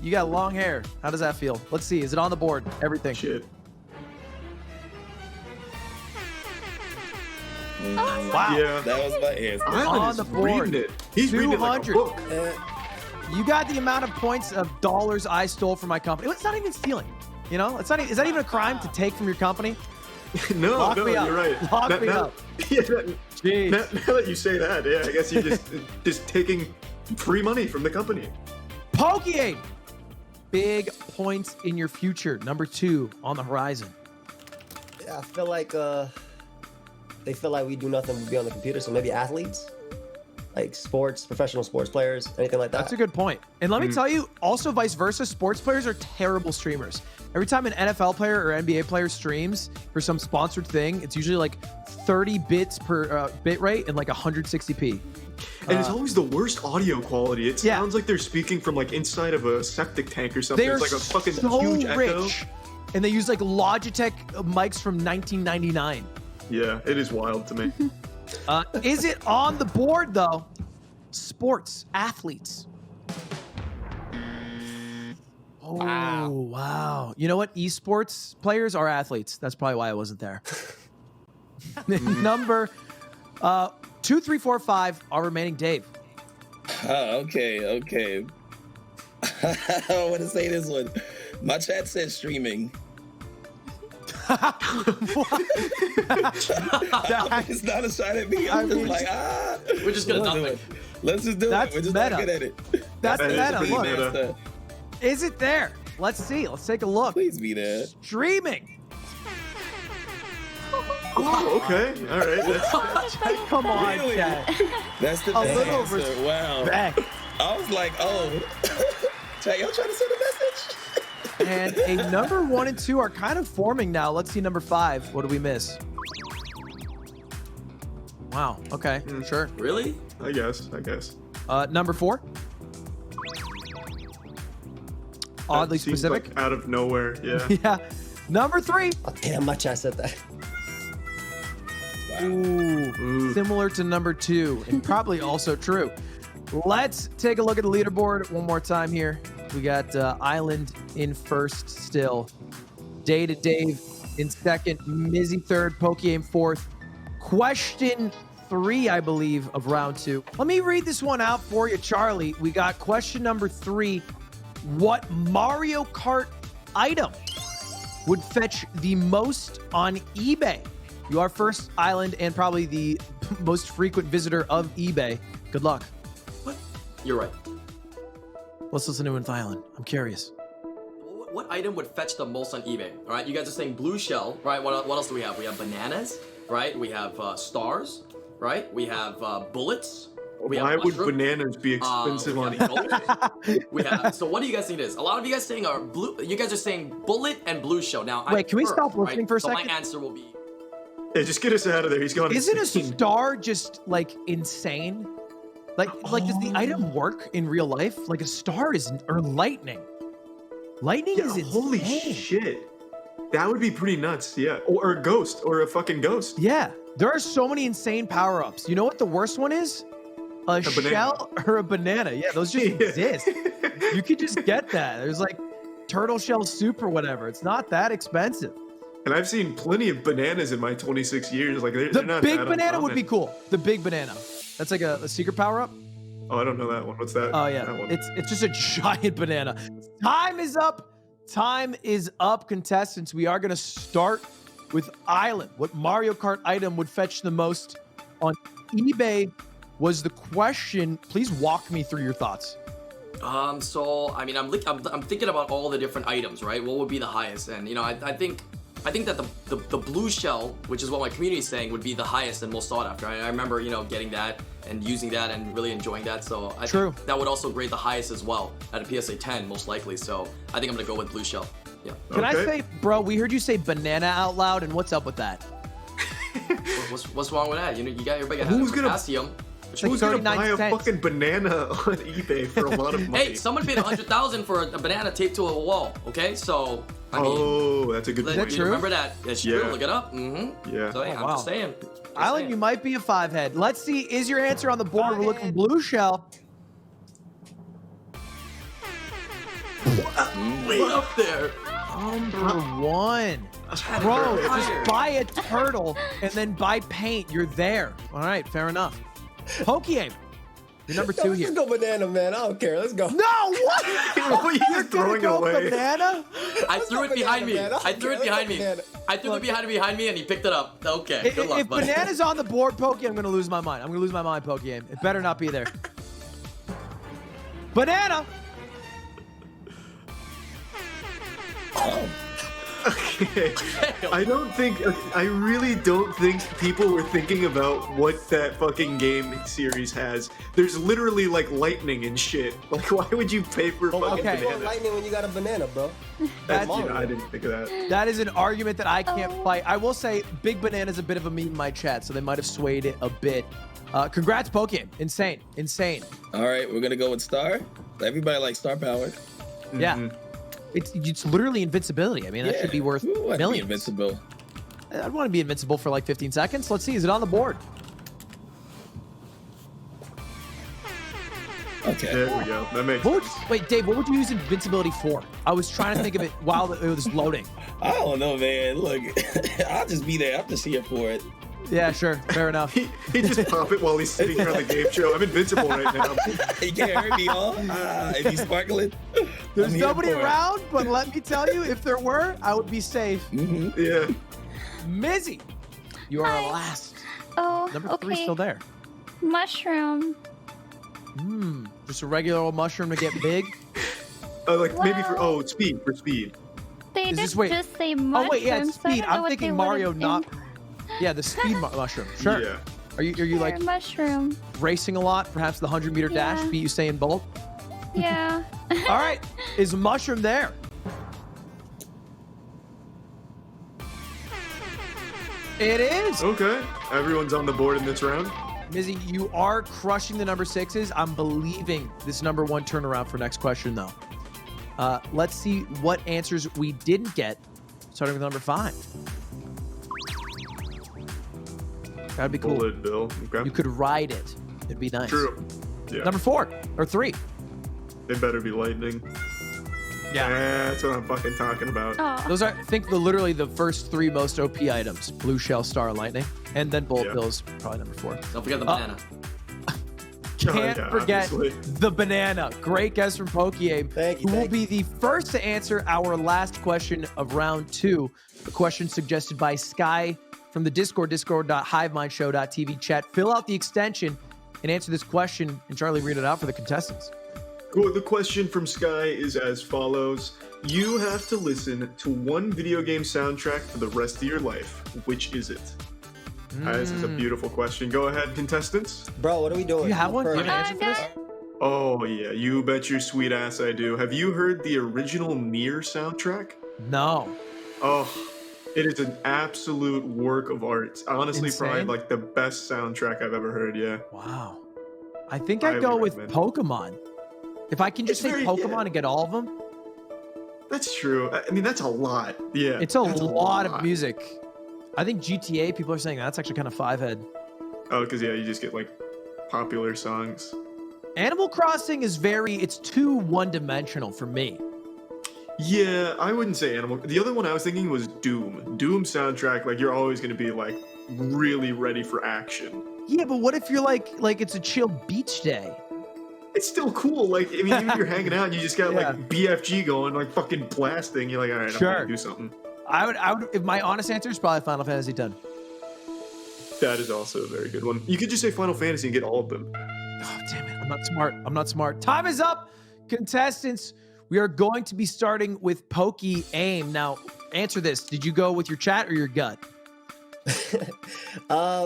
you got long hair. How does that feel? Let's see. Is it on the board? Everything. Shit. Wow. Yeah. That was my answer. Island On is the board. reading it. He's reading it like a 200. book. You got the amount of points of dollars I stole from my company. It's not even stealing. You know, it's not. Is that even a crime to take from your company? No, Lock no, me up. you're right. Lock me up. Yeah, Jeez. now that you say that, yeah, I guess you're just taking free money from the company. Pokegame. Big points in your future. Number 2 on the horizon. Yeah, I feel like they feel like we do nothing but be on the computer. So maybe athletes, like sports, professional sports players, anything like that. That's a good point. And let me tell you, also vice versa, sports players are terrible streamers. Every time an NFL player or NBA player streams for some sponsored thing, it's usually like 30 bits per bit rate and like 160p. And it's always the worst audio quality. It Yeah. sounds like they're speaking from like inside of a septic tank or something. They are It's like a fucking so huge echo. rich, and they use like Logitech mics from 1999. Yeah, it is wild to me. Is it on the board though? Sports, athletes. Oh, wow. You know what? Esports players are athletes. That's probably why I wasn't there. Number 2, 3, 4, 5 are remaining. Dave. Okay. I want to say this one. My chat says streaming. It's not a shot at me. I'm just like, We're just gonna nothing. Let's just do That's it. We're just meta. not good at it. That's That is meta. pretty Look, meta. is it there? Let's see. Let's take a look. Please be there. Streaming. Oh, okay. All right. Come on, Really? chat. That's the A best little answer. Wow. Back. I was like, oh. Chat, y'all trying to send a message? And a number 1 and 2 are kind of forming now. Let's see number 5. What did we miss? Wow. Okay. Sure. Really? I guess. Number 4. oddly seems specific. like out of nowhere. Yeah. Yeah. Number 3. Oh, damn, my chat said that. Ooh, similar to number 2, and probably also true. Let's take a look at the leaderboard one more time here. We got Island in first still. Day to Dave in second. Mizzy third. Pokeaim fourth. Question 3, I believe, of round 2. Let me read this one out for you, Charlie. We got question number 3. What Mario Kart item would fetch the most on eBay? You are first, Island, and probably the most frequent visitor of eBay. Good luck. What? You're right. Let's listen to Inf Island. I'm curious. What item would fetch the most on eBay? All right, you guys are saying blue shell, right? What else do we have? We have bananas, right? We have stars, right? We have bullets. Why would bananas be expensive on eBay? We have. So what do you guys think it is? A lot of you guys saying are blue. You guys are saying bullet and blue shell. Now, wait, can we stop listening for a second? So my answer will be. Yeah, just get us out of there. He's going. Isn't a insane. star just like insane? Like does the item work in real life? Like a star is, or lightning. Lightning is insane. Holy shit. That would be pretty nuts. Yeah. Or a ghost, or a fucking ghost. Yeah. There are so many insane power-ups. You know what the worst one is? A shell or a banana. Yeah, those just exist. You could just get that. There's like turtle shell soup or whatever. It's not that expensive. And I've seen plenty of bananas in my 26 years. Like they're not big that banana would uncommon. be cool. The big banana. That's like a secret power-up. Oh, I don't know that one. What's that? Oh yeah, That one. it's just a giant banana. Time is up. Time is up, contestants. We are gonna start with Island. What Mario Kart item would fetch the most on eBay was the question. Please walk me through your thoughts. So I mean, I'm thinking about all the different items, right? What would be the highest? And you know, I think that the blue shell, which is what my community is saying, would be the highest and most sought after. I remember, you know, getting that and using that and really enjoying that. So I think that would also grade the highest as well at a PSA 10, most likely. So I think I'm gonna go with blue shell. Yeah. Can I say, bro? We heard you say banana out loud, and what's up with that? What's wrong with that? You know, you got everybody Who's gonna- potassium. Who's gonna buy a 39 fucking banana on eBay for a lot of money? Hey, someone paid $100,000 for a banana taped to a wall. Okay, so I mean, oh, that's a good point. that true? Remember that? It's true. Yeah. Look it up. Mm-hmm. Yeah. So hey, I'm just saying. Island, you might be a 5-head. Let's see. Is your answer on the board? We're looking blue shell. Way up there. Number 1. Bro, just buy a turtle and then buy paint. You're there. All right, fair enough. Pokeaim, you're number 2 here. Let's go banana, man. I don't care. Let's go. No, what? What are you You're throwing gonna go away? banana? I threw it behind me. banana, man. I threw it behind me. Banana. I threw it behind me, and he picked it up. Okay, good luck, If buddy. banana's on the board, Pokeaim, I'm gonna lose my mind. I'm gonna lose my mind, Pokeaim. It better not be there. Banana. Okay. I really don't think people were thinking about what that fucking game series has. There's literally like lightning and shit. Like, why would you pay for fucking okay. You want banana? lightning when you got a banana, bro. That's, I didn't think of that. that is an argument that I can't fight. I will say, Big Banana's a bit of a meme in my chat, so they might have swayed it a bit. Congrats, Pokeaim. Insane. Insane. All right, we're gonna go with Star. Everybody likes Star Power. Yeah. It's literally invincibility. I mean, that should be worth Ooh, I could be millions. invincible. I'd want to be invincible for like 15 seconds. Let's see. Is it on the board? Okay. There we go. That makes What would, sense. wait, Dave, what would you use invincibility for? I was trying to think of it while it was loading. I don't know, man. Look, I'll just be there. I'm just here for it. Yeah, sure. Fair enough. He just pop it while he's sitting here on the game show. I'm invincible right now. You can't hurt me, huh? If he's sparkling. There's I'm here nobody for it. around, but let me tell you, if there were, I would be safe. Yeah. Mizzy, you are last. Oh, Number okay. 3 still there. Mushroom. Just a regular old mushroom to get big. Like maybe for speed. For speed. They Is didn't this- wait. just say mushroom. Oh wait, yeah, it's so I speed. don't know I'm what thinking they Mario, would've not. Yeah, the speed mushroom. Sure. Yeah. Are you like mushroom? racing a lot? Perhaps the 100-meter dash Yeah. beat Usain Bolt. Yeah. All right, is mushroom there? It is. Okay. Everyone's on the board in this round. Mizzy, you are crushing the number 6s. I'm believing this number 1 turnaround for next question, though. Let's see what answers we didn't get, starting with number 5. That'd be cool. Bullet bill. Okay. You could ride it. It'd be nice. True. Yeah. Number 4 or 3. They better be lightning. Yeah. That's what I'm fucking talking about. Oh. Those are, I think, literally the first 3 most OP items: blue shell, star, lightning, and then bullet bills. Probably number 4. Don't forget the banana. Can't yeah, forget obviously. the banana. Great guess from Pokeaim. Thank you, Who will thank be the first to answer our last question of round 2. A question suggested by Sky from the Discord, discord.hivemindshow.tv chat. Fill out the extension and answer this question, and Charlie read it out for the contestants. Cool. The question from Sky is as follows. You have to listen to one video game soundtrack for the rest of your life. Which is it? This is a beautiful question. Go ahead, contestants. Bro, what are we doing? Do you have one? Do you have an First. answer for this? Oh, yeah. You bet your sweet ass I do. Have you heard the original Nier soundtrack? No. Oh, it is an absolute work of art. It's honestly probably Insane. like the best soundtrack I've ever heard, yeah. Wow. I think I'd Highly go with recommend. Pokemon. If I can just It's say very- Pokemon yeah. and get all of them, That's true. I mean, that's a lot. Yeah. it's a that's lot of music. I think GTA, people are saying that's actually kind of 5-head. Oh, because, yeah, you just get, like, popular songs. Animal Crossing is it's too one-dimensional for me. Yeah, I wouldn't say Animal. The other one I was thinking was Doom. Doom soundtrack, like, you're always going to be, like, really ready for action. Yeah, but what if you're like it's a chill beach day? It's still cool. Like, I mean, even if you're hanging out and you just got, Yeah. like, BFG going, like, fucking blasting, you're like, all right, I'm Sure. going to do something. I would. If my honest answer is probably Final Fantasy X. That is also a very good one. You could just say Final Fantasy and get all of them. Oh, damn it. I'm not smart. Time is up. Contestants, we are going to be starting with Pokeaim. Now, answer this. Did you go with your chat or your gut?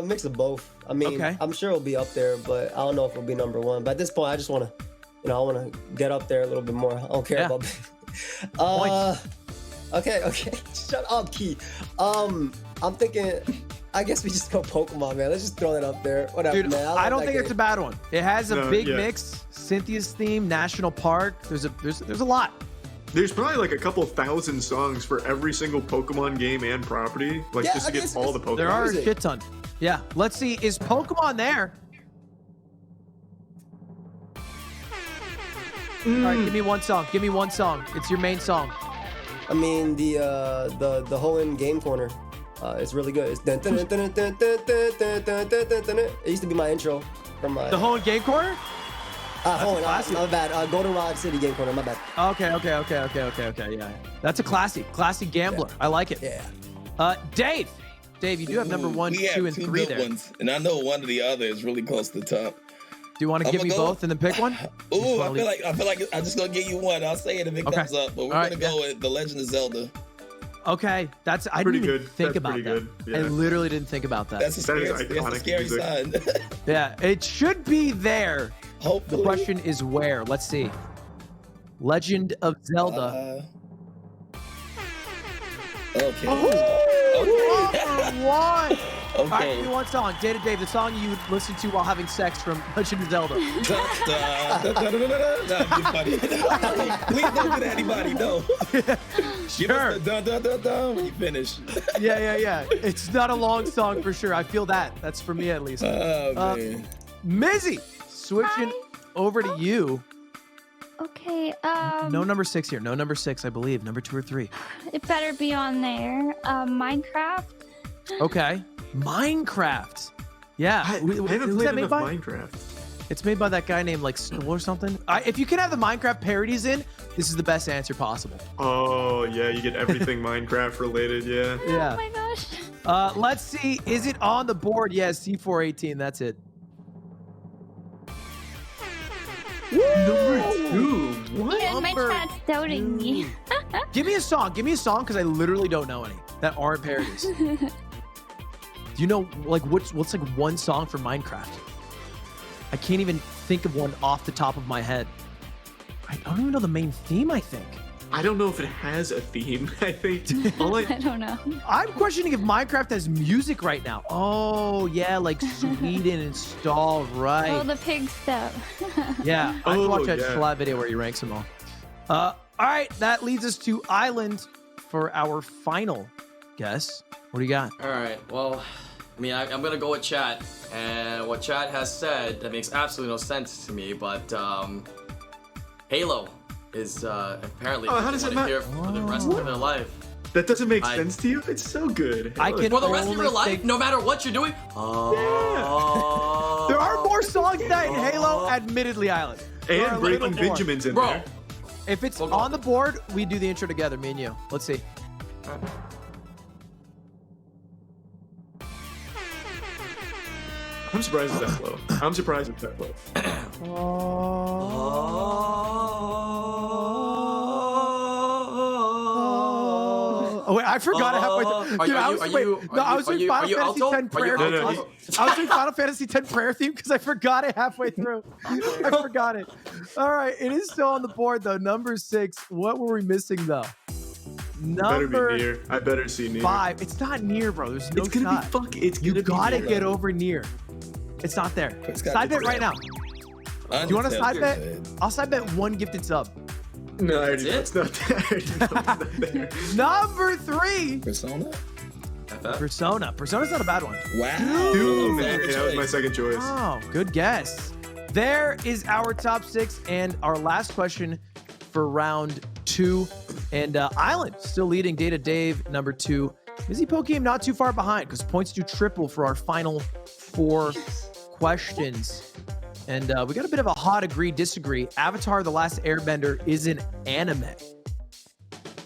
Mix of both. I mean, Okay. I'm sure it'll be up there, but I don't know if it'll be number 1. But at this point, I just want to, I want to get up there a little bit more. I don't care Yeah. about. Points. Okay. Shut up, Key. I'm thinking. I guess we just go Pokemon, man. Let's just throw that up there. Whatever, Dude, man. I don't think it's a bad one. It has a No, big yeah. mix. Cynthia's theme, National Park. There's a lot. There's probably like a couple thousand songs for every single Pokemon game and property, like Yeah, just to I get guess all the it's- Pokemon. There are a Music. shit ton. Yeah. Let's see. Is Pokemon there? All right. Give me one song. It's your main song. I mean, the whole in game corner. It's really good. It's dun, dun, dun, dun, dun, dun, dun, dun, dun, dun, dun, dun. It used to be my intro from my. The Hoenn Game Corner? Hoenn, classic. my bad. Goldenrod City game corner. My bad. Okay. Yeah. That's a classic gambler. I like it. Yeah. Dave, you do have number 1, we 2, have and 2 3 good there. ones, and I know one or the other is really close to the top. Do you want to I'm give me gonna go- both and then pick one? Ooh, wanna leave- I feel like I'm just gonna give you one. I'll say it if it Okay. comes up, but we're All right, gonna go with The Legend of Zelda. Okay, I Pretty didn't even good. think That's about pretty that. good. I Yeah. literally didn't think about that. That's a That is scary iconic sign. Yeah, it should be there. The Hopefully. question is where. Let's see. Legend of Zelda. Okay. Number 1. All right, Okay. give me one song. Dave, the song you would listen to while having sex from Legend of Zelda. That'd be funny. Please don't do that to anybody. No. Give Sure. us the dun dun dun dun when you finish. Yeah. It's not a long song for sure. I feel that. That's for me at least. Oh man. Mizzy, switching Hi. over to you. Okay, No number 6 here. No number 6, I believe. Number 2 or 3. it better be on there. Minecraft. Okay. Minecraft. Yeah. I haven't Who's played that made enough by? Minecraft. It's made by that guy named like Snow or something. If you can have the Minecraft parodies in, this is the best answer possible. Oh yeah, you get everything Minecraft related. Yeah. Oh Yeah. my gosh. Let's see. Is it on the board? Yes, C418. That's it. Number 2. What? Yeah, my Number chat's doubting me. Give me a song. Give me a song because I literally don't know any that aren't parodies. Do you know like what's like one song for Minecraft? I can't even think of one off the top of my head. I don't even know the main theme, I think. I don't know if it has a theme. I think all I I don't know. I'm questioning if Minecraft has music right now. Oh, yeah, like Sweden installed, right. Oh, the pig stuff. Yeah, I Oh, watched that yeah. Schlatt video where he ranks them all. All All right, that leads us to Island for our final guess. What do you got? All right. Well, I mean, I'm gonna go with chat, and what chat has said that makes absolutely no sense to me. But Halo is apparently Oh, how does it matter? here for the rest of their life. That doesn't make sense to you? It's so good. I can For the rest of only your life, think- no matter what you're doing. There are more songs than that in Halo, admittedly, Island. There are And a little Breaking more. Benjamin's in Bro. there. If it's We'll go. on the board, we do the intro together, me and you. Let's see. I'm surprised it's that low. I'm surprised it's that low. Oh wait, I forgot halfway through. Are Dude, you- I was are wait, you- no, I are was doing you- Final are you Fantasy alto? X prayer. No, no, theme. I was doing Final Fantasy X prayer theme because I forgot it halfway through. I forgot it. All right, it is still on the board though. Number 6. What were we missing though? Better be Number near. I better see near. 5. It's not near, bro. There's no It's gonna shot. be fuck. It's gonna You be gotta near. get over near. It's not there. It's got Side to bet be right there. now. Do you want to side bet? I'll side bet 1 gifted sub. No, I already know That's it's not there. I already know it's not there. Number 3. Persona? Persona. Persona's not a bad one. Wow. Dude, Very okay, good that was my choice. second choice. Oh, good guess. There is our top 6 and our last question for round 2. And Island still leading. Data Dave, number 2. Busy Pokemon not too far behind because points do triple for our final 4 questions. And we got a bit of a hot agree, disagree. Avatar: The Last Airbender is an anime.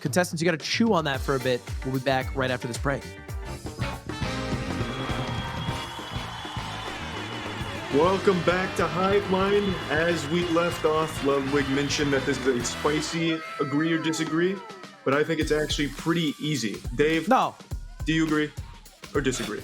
Contestants, you got to chew on that for a bit. We'll be back right after this break. Welcome back to Hivemind. As we left off, Ludwig mentioned that this is a spicy agree or disagree, but I think it's actually pretty easy. Dave, No. do you agree or disagree?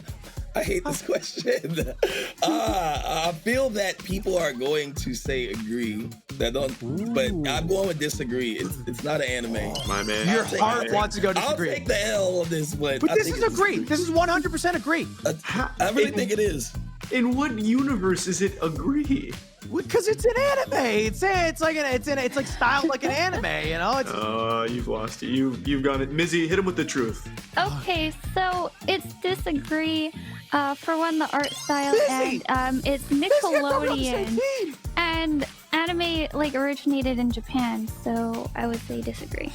I hate this question. I feel that people are going to say agree. That don't, but I'm going with disagree. It's not an anime. My man. Your I'll take heart it. wants to go I'll disagree. take the L on this one. But I this think is it's agree. This is 100% agree. I really think it is. In what universe is it agree? Because it's an anime. It's like styled like an anime, you know? It's You've lost it. You've gone it. Mizzy, hit him with the truth. Okay, so it's disagree. For one, the art style, Busy! and it's Busy, I thought we were on the same Nickelodeon, team. and anime like originated in Japan, so I would say disagree.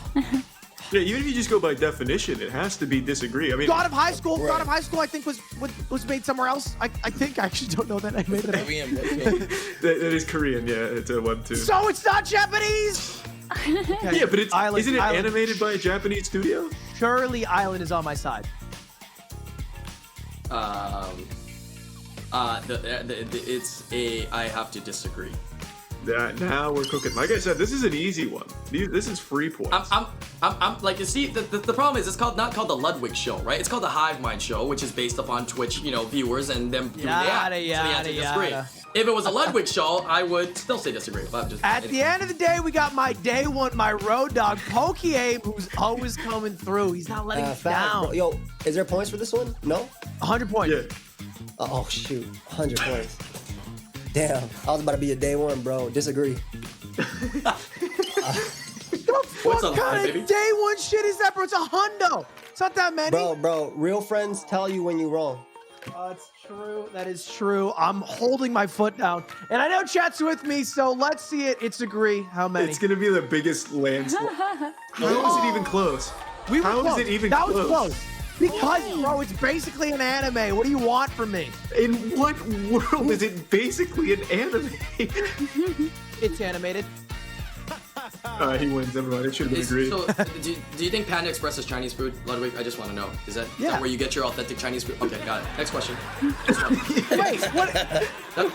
Yeah, even if you just go by definition, it has to be disagree. I mean, God of High School. Right. God of High School, I think was made somewhere else. I think I actually don't know that. I made it up. Korean, bro. that is Korean. Yeah, it's a webtoon. So it's not Japanese. Okay. Yeah, but it's Island- isn't it Island- animated by a Japanese studio? Surely Island is on my side. I have to disagree. Now we're cooking. Like I said, this is an easy one. This is free points. I'm like, you see, the problem is it's not called the Ludwig show, right? It's called the Hivemind show, which is based upon Twitch, viewers and them doing the app. Yada, So the answer is yada, disagree. yada. If it was a Ludwig show, I would still say disagree. But I'm just At the end of the day, we got my day one, my road dog, Pokeape, who's always coming through. He's not letting us Facts, bro. down. Yo, is there points for this one? No? 100 points. Yeah. Oh, shoot. 100 points. Damn. I was about to be a day one, bro. Disagree. What What's a kind lie, of baby? day one shit is that, bro? It's a hundo. It's not that many. Bro, real friends tell you when you're wrong. It's true. That is true. I'm holding my foot down. And I know chat's with me, so let's see it. It's agree. How many? It's gonna be the biggest landslide. How is it even close? We were How is close. it even that close? was close. Because, bro, it's basically an anime. What do you want from me? In what world is it basically an anime? It's animated. He wins. Never mind. It should have been agreed. So, do you think Panda Express is Chinese food, Ludwig? I just want to know. Is that Yeah. where you get your authentic Chinese food? Okay, got it. Next question. Wait, what?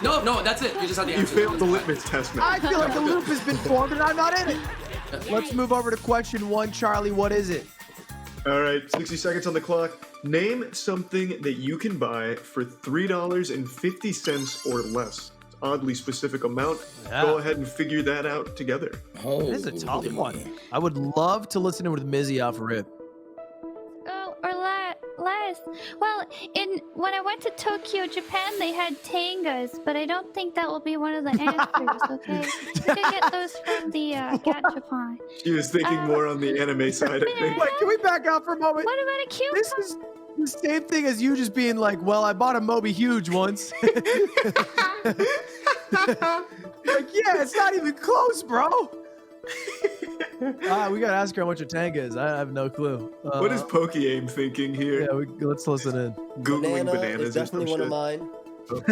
No, that's it. You just have the You answer. failed the litmus test, man. I feel like the loop has been formed and I'm not in it. Let's move over to question 1, Charlie. What is it? All right, 60 seconds on the clock. Name something that you can buy for $3.50 or less. Oddly specific amount. Yeah. Go ahead and figure that out together. Oh, This is a tough one. I would love to listen to it with Mizzy off rip. Oh, or less. Well, Well, when I went to Tokyo, Japan, they had tangas, but I don't think that will be one of the answers. Okay, you can get those from the gachapon. She was thinking more on the anime side, I think. Wait, can we back out for a moment? What about a coupon? This is the same thing as you just being like, well, I bought a Moby Huge once. Like, yeah, it's not even close, bro. We gotta ask her how much a tanga is. I have no clue. What is Poke-Aim thinking here? Yeah, let's listen in. Googling Banana bananas is definitely or one some of shit.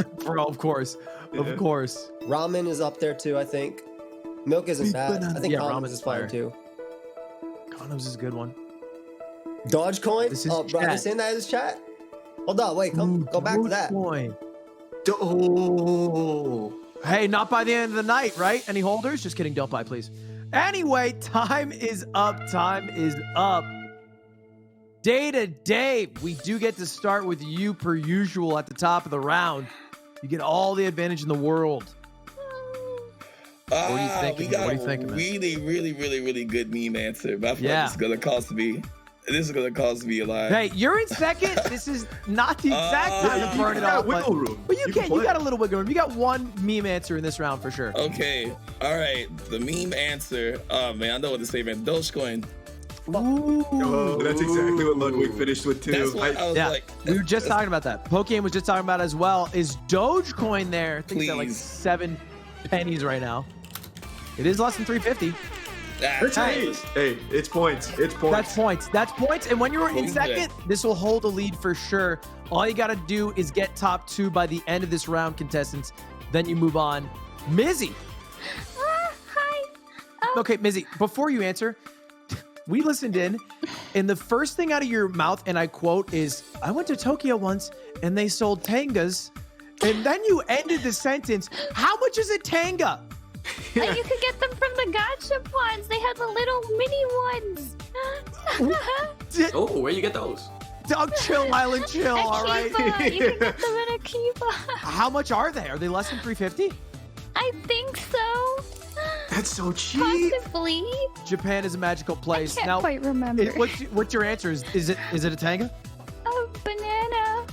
mine. Bro, of course. Yeah. Of course. Ramen is up there too, I think. Milk isn't Big bad. banana. I think Yeah, condoms ramen's is fine fire. too. Condoms is a good one. Dogecoin? This is Oh, bro, are chat. you saying that in this chat? Hold on, wait, go back to that. Dogecoin. Oh. Hey, not by the end of the night, right? Any holders? Just kidding. Don't buy, please. Anyway, time is up. Time is up. Day to day, we do get to start with you per usual at the top of the round. You get all the advantage in the world. What are you thinking? We got What are you a thinking, man? really good meme answer, but I feel Yeah. like this is gonna cost me a lot. Hey, you're in second. This is not the exact time to burn it got off, but, wiggle room. but you You can. can You play. got a little wiggle room. You got one meme answer in this round for sure. Okay, all right. The meme answer. Oh man, I know what to say, man. Dogecoin. Ooh. Oh, that's exactly what Ludwig finished with too. That's what I was Yeah, like. we were just talking about that. Pokemon was just talking about it as well. Is Dogecoin there? I think it's at like Please. 7 pennies right now. It is less than 350. That's Hey. hey, it's points. It's points. That's points. That's points. And when you're in Believe second, it. this will hold a lead for sure. All you got to do is get top 2 by the end of this round, contestants. Then you move on. Mizzy. Hi. Okay, Mizzy, before you answer, we listened in, and the first thing out of your mouth, and I quote, is, I went to Tokyo once, and they sold tangas. And then you ended the sentence, how much is a tanga? You could get them from the gachapons. They had the little mini ones. Oh, where you get those? Doug, chill, Island, chill, all right? Akiba. You can get them at Akiba. How much are they? Are they less than 350? I think so. That's so cheap. Possibly. Japan is a magical place. I can't Now, quite remember. what's your answer? Is it a tanga? A banana.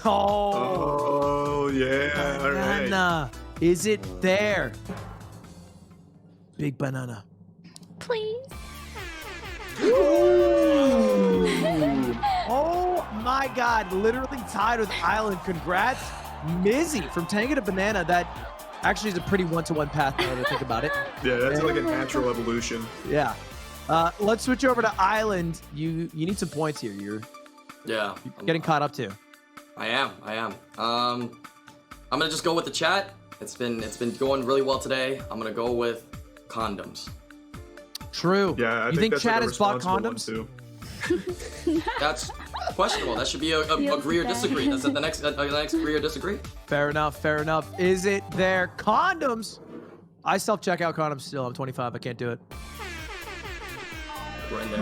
Oh, Oh yeah. All right. banana. Is it there? Big banana. Please. Oh my God! Literally tied with Island. Congrats, Mizzy from Tanga to Banana. That actually is a pretty one-to-one path now that I think about it. Yeah, that's like a natural evolution. Yeah. Let's switch over to Island. You need some points here. You're Yeah. getting caught up too. I am. I'm gonna just go with the chat. It's been going really well today. I'm gonna go with condoms. True. Yeah, I you think that's Chad like a has bought responsible one, condoms? too. That's questionable. That should be a agree or disagree. That's the next agree or disagree. Fair enough. Fair enough. Is it there? Condoms. I self-check out condoms still. I'm 25. I can't do it. We're in there.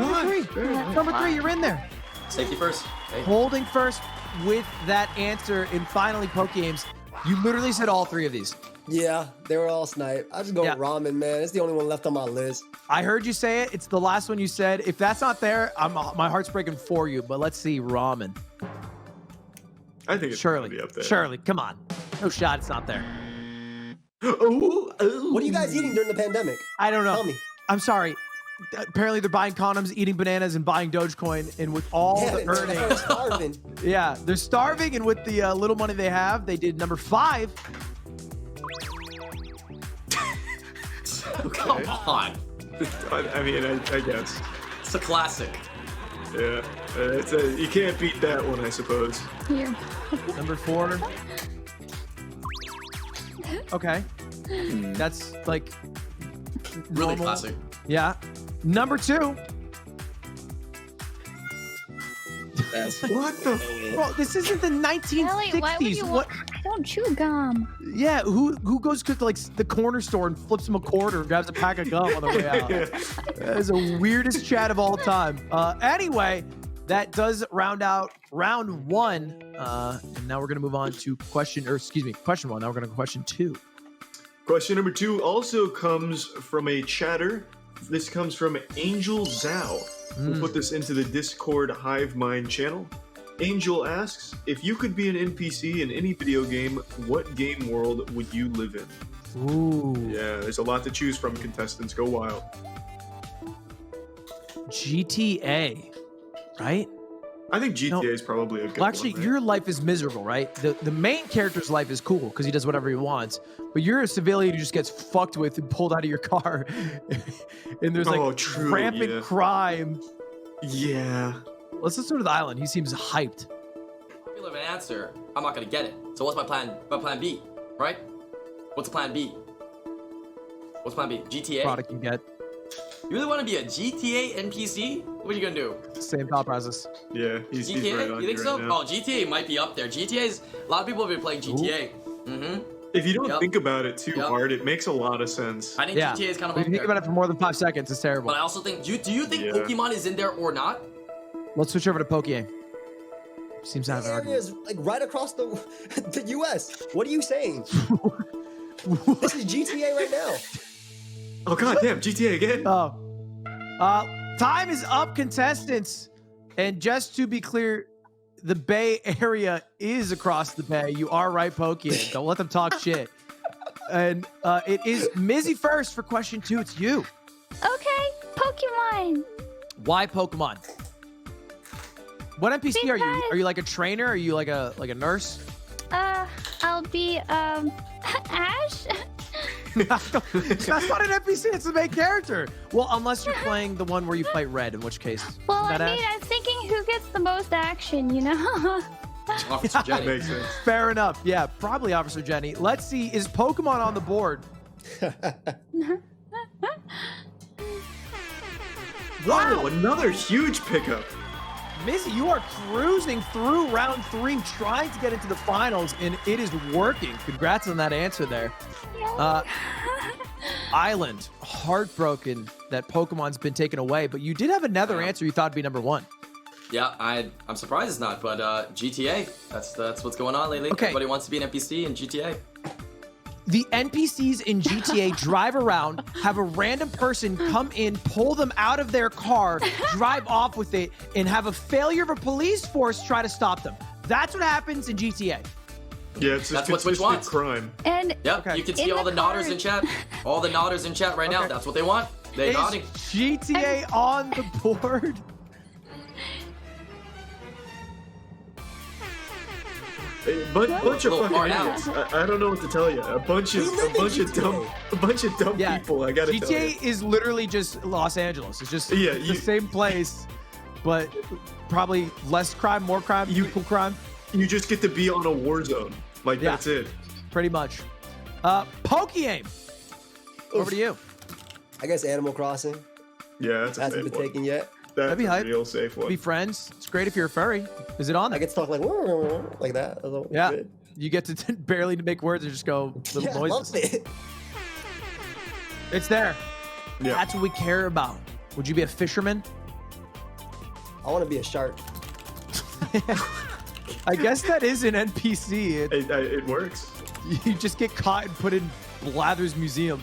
Number three. You're in there. Safety first. Okay. Holding first with that answer. And finally, Pokegames. You literally said all 3 of these. Yeah, they were all sniped. I just go Yeah. with ramen, man. It's the only one left on my list. I heard you say it. It's the last one you said. If that's not there, my heart's breaking for you. But let's see, ramen. I think it's Surely, gonna be up there. surely, come on. No shot. It's not there. Oh, What are you guys eating during the pandemic? I don't know. Tell me. I'm sorry. Apparently, they're buying condoms, eating bananas, and buying Dogecoin. And with all Yeah, the they're earnings, starving. yeah, they're starving. And with the little money they have, they did number 5. Come on. I mean, I guess. It's a classic. Yeah, you can't beat that one, I suppose. Here. Number 4. Okay, that's like Really normal. classic. Yeah. Number 2. That's What the? Bro, this isn't the 1960s. Ellie, why would you want? I don't chew gum. Yeah, who goes to like the corner store and flips him a quarter and grabs a pack of gum on the way out? That is the weirdest chat of all time. Anyway, that does round out round 1. And now we're gonna move on to question 1. Now we're gonna go question 2. Question number 2 also comes from a chatter. This comes from Angel Zhao. We'll put this into the Discord Hivemind channel. Angel asks, if you could be an NPC in any video game, what game world would you live in? Ooh. Yeah, there's a lot to choose from, contestants. Go wild. GTA, right? I think GTA is probably a good Well, actually, one, right? your life is miserable, right? The main character's life is cool because he does whatever he wants. But you're a civilian who just gets fucked with and pulled out of your car. And there's like true, rampant yeah. crime. Yeah. Let's go to the island. He seems hyped. Popular of an answer, I'm not gonna get it. So what's my plan? My plan B, right? What's plan B? What's plan B? GTA? Product you get. You really want to be a GTA NPC? What are you gonna do? Same thought process. Yeah, he's GTA? right on You think you so? right now. Oh, GTA might be up there. GTA's a lot of people have been playing GTA. Mm-hmm. If you don't Yep. think about it too Yep. hard, it makes a lot of sense. I think Yeah. GTA is kind of If up you think there. about it for more than 5 seconds, it's terrible. But I also think, do you think Yeah. Pokemon is in there or not? Let's switch over to Pokemon. Seems to have The an area argument. is like right across the the U.S. What are you saying? This is GTA right now. Oh god damn, GTA again. Oh. Time is up, contestants. And just to be clear, the Bay Area is across the bay. You are right, Pokemon. Don't let them talk shit. And it is Mizzy first for question 2. It's you. Okay, Pokemon. Why Pokemon? What NPC are you? Because- Are you like a trainer? Are you like a nurse? I'll be Ash. That's not an NPC. It's the main character. Well, unless you're playing the one where you fight Red, in which case. Well, isn't I that mean, Ash? I'm thinking who gets the most action, you know? Officer Jenny. Makes sense. Fair enough. Yeah, probably Officer Jenny. Let's see. Is Pokemon on the board? Wow, another huge pickup. Mizzy, you are cruising through round 3, trying to get into the finals, and it is working. Congrats on that answer there. Island, heartbroken that Pokemon's been taken away, but you did have another answer you thought would be number 1. Yeah, I'm surprised it's not, but GTA. That's what's going on lately. Okay. Everybody wants to be an NPC in GTA. The NPCs in GTA drive around, have a random person come in, pull them out of their car, drive off with it, and have a failure of a police force try to stop them. That's what happens in GTA. Yeah, it's That's just what Twitch consistent wants. crime. And Yep, Okay. you can see In all the the nodders card. in chat. All the nodders in chat right now. Okay. That's what they want. They're Is nodding. GTA on the board? Bunch of Little fucking far out. idiots. I don't know what to tell you. A bunch of dumb Yeah, people. I gotta tell you. GTA is literally just Los Angeles. It's just Yeah, the you- same place, but probably less crime, more crime, equal crime, You just get to be on a war zone. Like Yeah. that's it. pretty much. Pokemon, over to you. I guess Animal Crossing Yeah, that's a hasn't safe been one. taken yet. That's be a hype. real safe one. Be friends. It's great if you're a furry. Is it on I there? get to talk like that. That's all Yeah. good. You get to barely make words and just go little Yeah, I noises. loved it. It's there. Yeah. That's what we care about. Would you be a fisherman? I want to be a shark. I guess that is an NPC. It works. You just get caught and put in Blather's museum.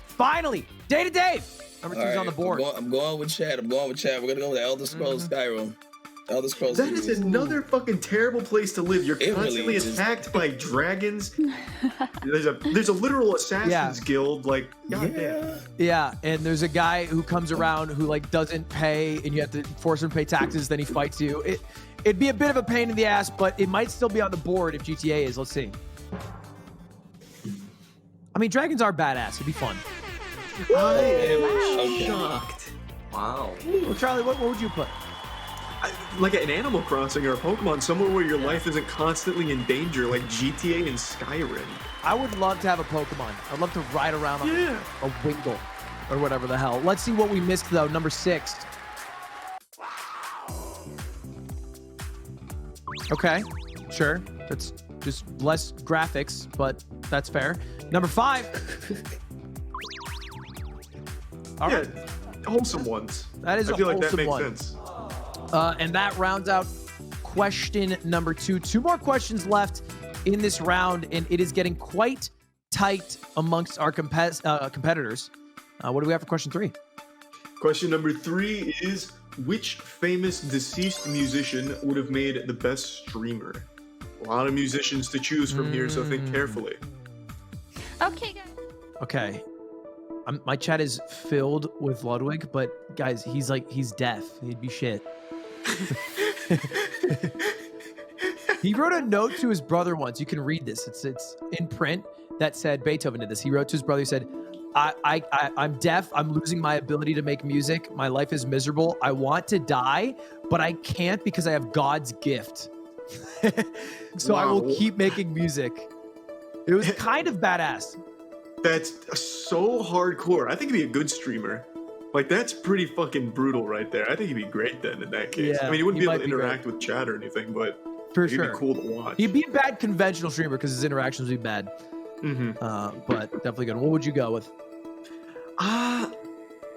Finally, Day to Dave. Number 2's on the board. I'm going with Chad. We're gonna go with Elder Scrolls Skyrim. Elder Scrolls. That is another fucking terrible place to live. You're It really constantly is. attacked by dragons. There's a literal assassins guild. Like, goddamn. Yeah, and there's a guy who comes around who like doesn't pay, and you have to force him to pay taxes. Then he fights you. It'd be a bit of a pain in the ass, but it might still be on the board if GTA is. Let's see. I mean, dragons are badass. It'd be fun. I am Okay. shocked. Wow. Well, Charlie, what would you put? Like an Animal Crossing or a Pokemon, somewhere where your life isn't constantly in danger, like GTA and Skyrim. I would love to have a Pokemon. I'd love to ride around on Yeah. a Wingle or whatever the hell. Let's see what we missed though. Number 6. Okay, sure. That's just less graphics, but that's fair. Number 5. All right. Yeah, wholesome ones. That is I a feel like that wholesome makes one. sense. And that rounds out question number 2. 2 more questions left in this round, and it is getting quite tight amongst our competitors. What do we have for question 3? Question number 3 is, which famous deceased musician would have made the best streamer? A lot of musicians to choose from here, so think carefully. Okay, guys. Okay. My chat is filled with Ludwig, but guys, he's deaf. He'd be shit. He wrote a note to his brother once. You can read this. It's in print that said Beethoven did this. He wrote to his brother. He said, I'm deaf. I'm losing my ability to make music. My life is miserable. I want to die, but I can't because I have God's gift. So I will keep making music. It was kind of badass. That's so hardcore. I think he'd be a good streamer. Like, that's pretty fucking brutal right there. I think he'd be great then in that case. Yeah, I mean, he wouldn't he be able might to be interact with chat or anything, but For he'd sure. be cool to watch. He'd be a bad conventional streamer because his interactions would be bad. But definitely good. What would you go with? I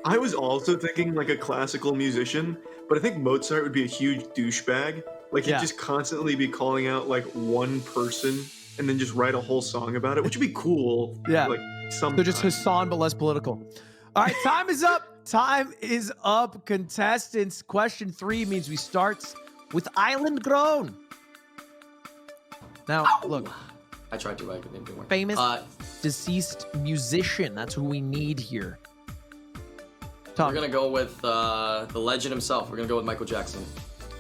was also thinking like a classical musician, but I think Mozart would be a huge douchebag. Like, he'd just constantly be calling out like one person and then just write a whole song about it, which would be cool. Yeah. Like, sometimes. So just Hassan, but less political. All right, time is up. Time is up, contestants. Question 3 means we start with Island Grown. Now, look, I tried to write, but it didn't work. famous deceased musician. That's who we need here. We're gonna go with the legend himself. We're gonna go with Michael Jackson.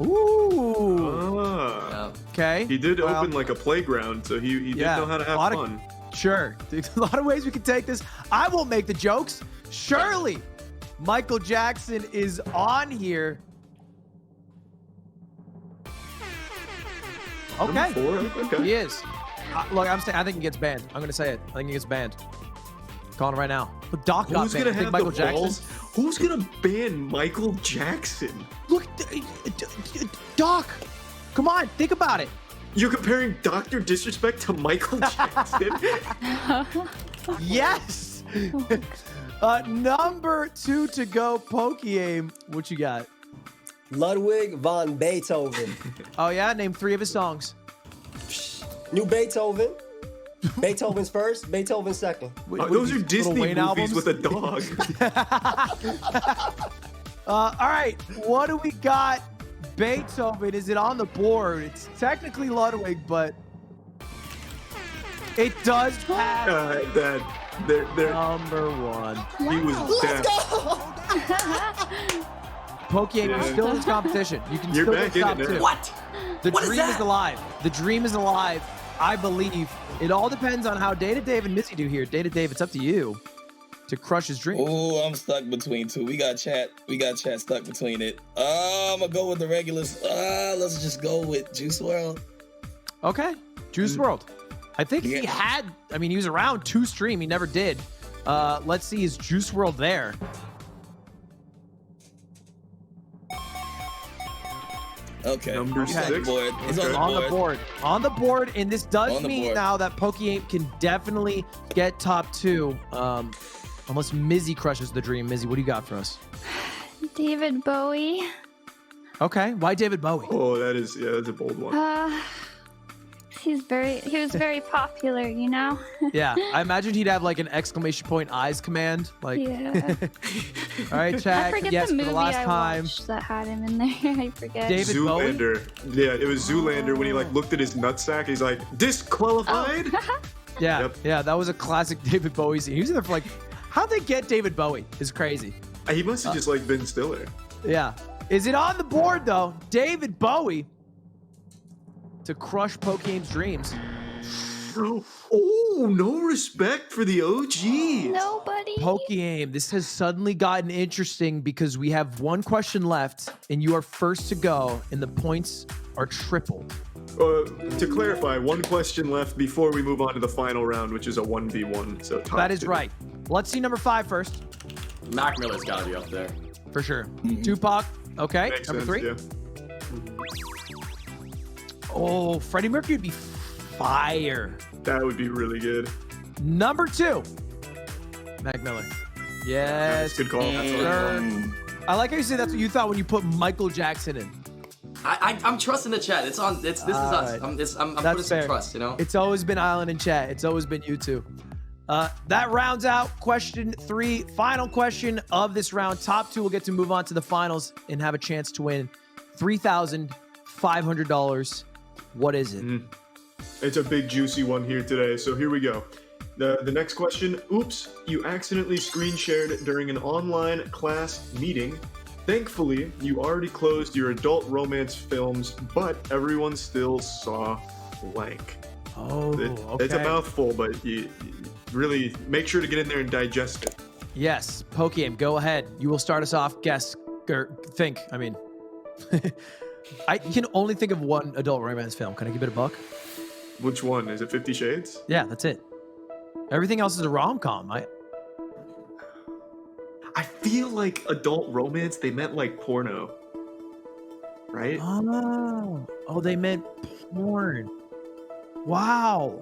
Ooh. Ah. Okay. He did well, open like a playground, so he did know how to have fun. Sure. There's a lot of ways we can take this. I won't make the jokes. Surely, Michael Jackson is on here. Okay. Number 4? Okay. He is. Look, I think he gets banned. I'm gonna say it. I think he gets banned. Calling it right now. Look, Doc got Who's banned. gonna Think have Michael the Jackson. balls? Who's gonna ban Michael Jackson? Look, Doc. Come on, think about it. You're comparing Dr. Disrespect to Michael Jackson? Yes. Number 2 to go. Pokey-aim. What you got? Ludwig von Beethoven. Oh yeah, name 3 of his songs. New Beethoven. Beethoven's first, Beethoven's second. What Those these are Disney Wayne movies albums? with a dog. All right, what do we got? Beethoven, is it on the board? It's technically Ludwig, but it does have They're number 1. he was deaf. Pokey-aim, you're Yeah. still in this competition. You can You're still back get in top it now. 2. What? The What is dream that? is alive. The dream is alive. I believe. It all depends on how Data Dave and Missy do here. Data Dave, it's up to you to crush his dream. Oh, I'm stuck between 2. We got chat stuck between it. I'm gonna go with the regulars. Let's just go with Juice WRLD. Okay. Juice WRLD. I think he Yeah. had, he was around to stream. He never did. Let's see, is Juice WRLD there? Okay. Number He's on the 6. board. He's Okay. On the board. On the board, and this does On the mean board. now that Pokey-aim can definitely get top 2. Unless Mizzy crushes the dream. Mizzy, what do you got for us? David Bowie. Okay. Why David Bowie? Oh, that's a bold one. He was very popular, you know? Yeah, I imagine he'd have like an exclamation point eyes command. Like, Yeah. all right, I chat. forget Yes, the for movie the last I time. watched that had him in there. I forget. David Bowie? Zoolander. Yeah, it was Zoolander when he like looked at his nutsack. He's like, disqualified? Yeah, Yep. yeah, that was a classic David Bowie scene. He was in there for like, how'd they get David Bowie? Is crazy. He must have just like been Stiller. Yeah. Is it on the board though? David Bowie to crush Pokey-aim's dreams. Oh, no respect for the OGs. Nobody. Pokey-aim, this has suddenly gotten interesting because we have 1 question left and you are first to go and the points are tripled. To clarify, 1 question left before we move on to the final round, which is a 1v1. So top That is 2. right. Let's see number 5 first. Mac Miller's gotta be up there. For sure. Tupac. Okay. Makes number sense, 3. yeah. Oh, Freddie Mercury would be fire. That would be really good. Number 2. Mac Miller. Yes. Good call. Sir. I like how you say that's what you thought when you put Michael Jackson in. I'm trusting the chat. This is us. Alright. I'm That's putting some fair. trust, you know? It's always been Island and Chat. It's always been you two. That rounds out question 3. Final question of this round. Top 2 will get to move on to the finals and have a chance to win $3,500. What is it? It's a big juicy one here today, so here we go. The next question. Oops, you accidentally screen shared during an online class meeting. Thankfully, you already closed your adult romance films, but everyone still saw blank. Oh, okay. It's a mouthful, but you really make sure to get in there and digest it. Yes, Pokgame, go ahead. You will start us off. Guess, or think, I mean. I can only think of one adult romance film. Can I give it a buck? Which one? Is it 50 Shades? Yeah, that's it. Everything else is a rom-com. I feel like adult romance, they meant like porno. Right? Oh, they meant porn. Wow.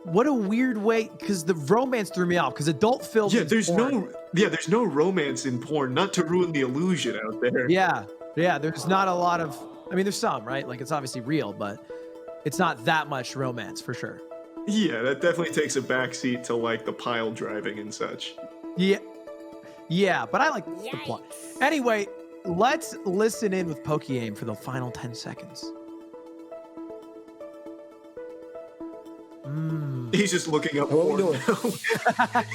What a weird way, because the romance threw me off, because adult film there's no romance in porn, not to ruin the illusion out there. Yeah, there's not a lot of, I mean, there's some, right? Like, it's obviously real, but it's not that much romance, for sure. Yeah, that definitely takes a backseat to, like, the pile driving and such. Yeah, but I like the plot. Anyway, let's listen in with Pokeaim for the final 10 seconds. He's just looking up What porn. are we doing?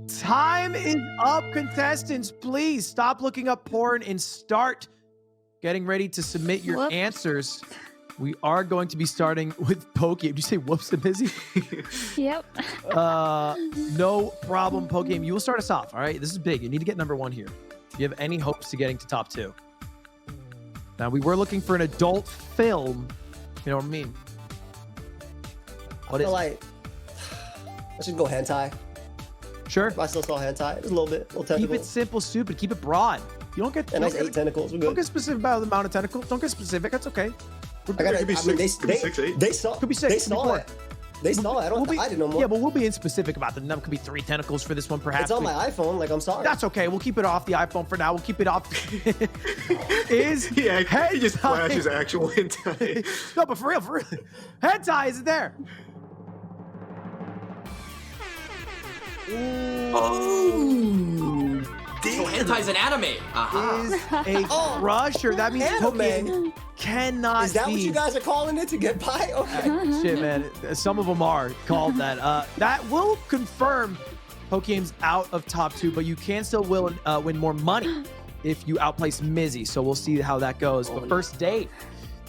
Time is up, contestants. Please stop looking up porn and start getting ready to submit your Whoops. answers. We are going to be starting with Pokeaim. Did you say whoops and busy? Yep. No problem, Pokeaim. You will start us off, all right? This is big. You need to get number 1 here. If you have any hopes to getting to top 2. Now, we were looking for an adult film. You know what I mean? I feel like I should go hentai. Sure. If I still saw hentai, just a little bit, little Keep tentacle. it simple, stupid. Keep it broad. You don't get And nice 8 tentacles. We're Don't good. get specific about the amount of tentacles. Don't get specific. That's okay. I gotta, Could be I mean, six, could be 6, 8. they saw. Could be 6, They could be saw 4. it. They saw it. I didn't know more. Yeah, but we'll be in specific about the number. Could be 3 tentacles for this one, perhaps. It's on my iPhone. Like, I'm sorry. That's okay. We'll keep it off the iPhone for now. We'll keep it off. Yeah, he just hentai- flashes actual hentai. No, but for real. Hentai is there. Oh, So hentai's an anime. Aha. Is a crusher. That means Anime. Pokemon cannot Is that be. what you guys are calling it to get by? Okay. Shit, man. Some of them are called that. That will confirm Pokemon's out of top 2, but you can still win more money if you outplace Mizzy. So we'll see how that goes. But first, Dave,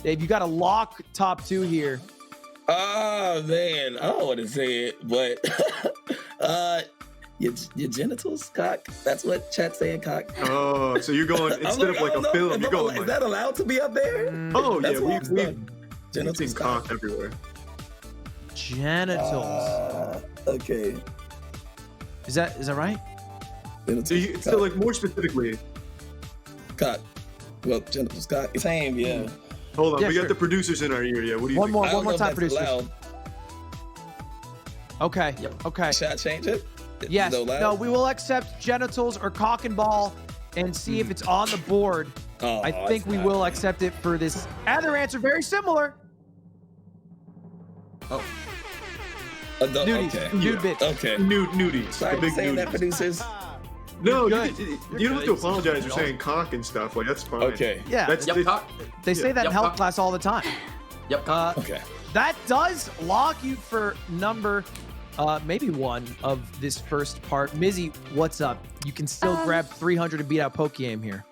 you got to lock top 2 here. Oh man, I don't want to say it, but your genitals, cock. That's what chat's saying, cock. Oh, so you're going instead of like a film, you're going Is like, that allowed to be up there? oh That's yeah, what we've I'm genitals Genitals, cock cock. everywhere. Genitals. Okay. Is that right? Genitals, So like more specifically, cock. Well, genitals, cock. Same, yeah. hold on, Yeah, we sure. got the producers in our ear. Yeah, what do you think? One I don't more know time, if that's producers. allowed. Okay. Yep. Okay. Should I change it? Yes. Is it allowed? No, we will accept genitals or cock and ball and see if it's on the board. Oh, I think it's we not. will accept it for this other answer. Very similar. Oh. Adult, Nudies. okay. Nude bitch. Okay. Nudies. Sorry The for big saying that, nudies. producers. No, You're you good. don't have to apologize for saying cock and stuff. Like that's fine. Okay. Yeah. That's Yep, the- cock. They say that in Yep, health cock. class all the time. Yep, cock. Okay. That does lock you for number maybe 1 of this first part. Mizzy, what's up? You can still grab 300 to beat out Pokeaim here.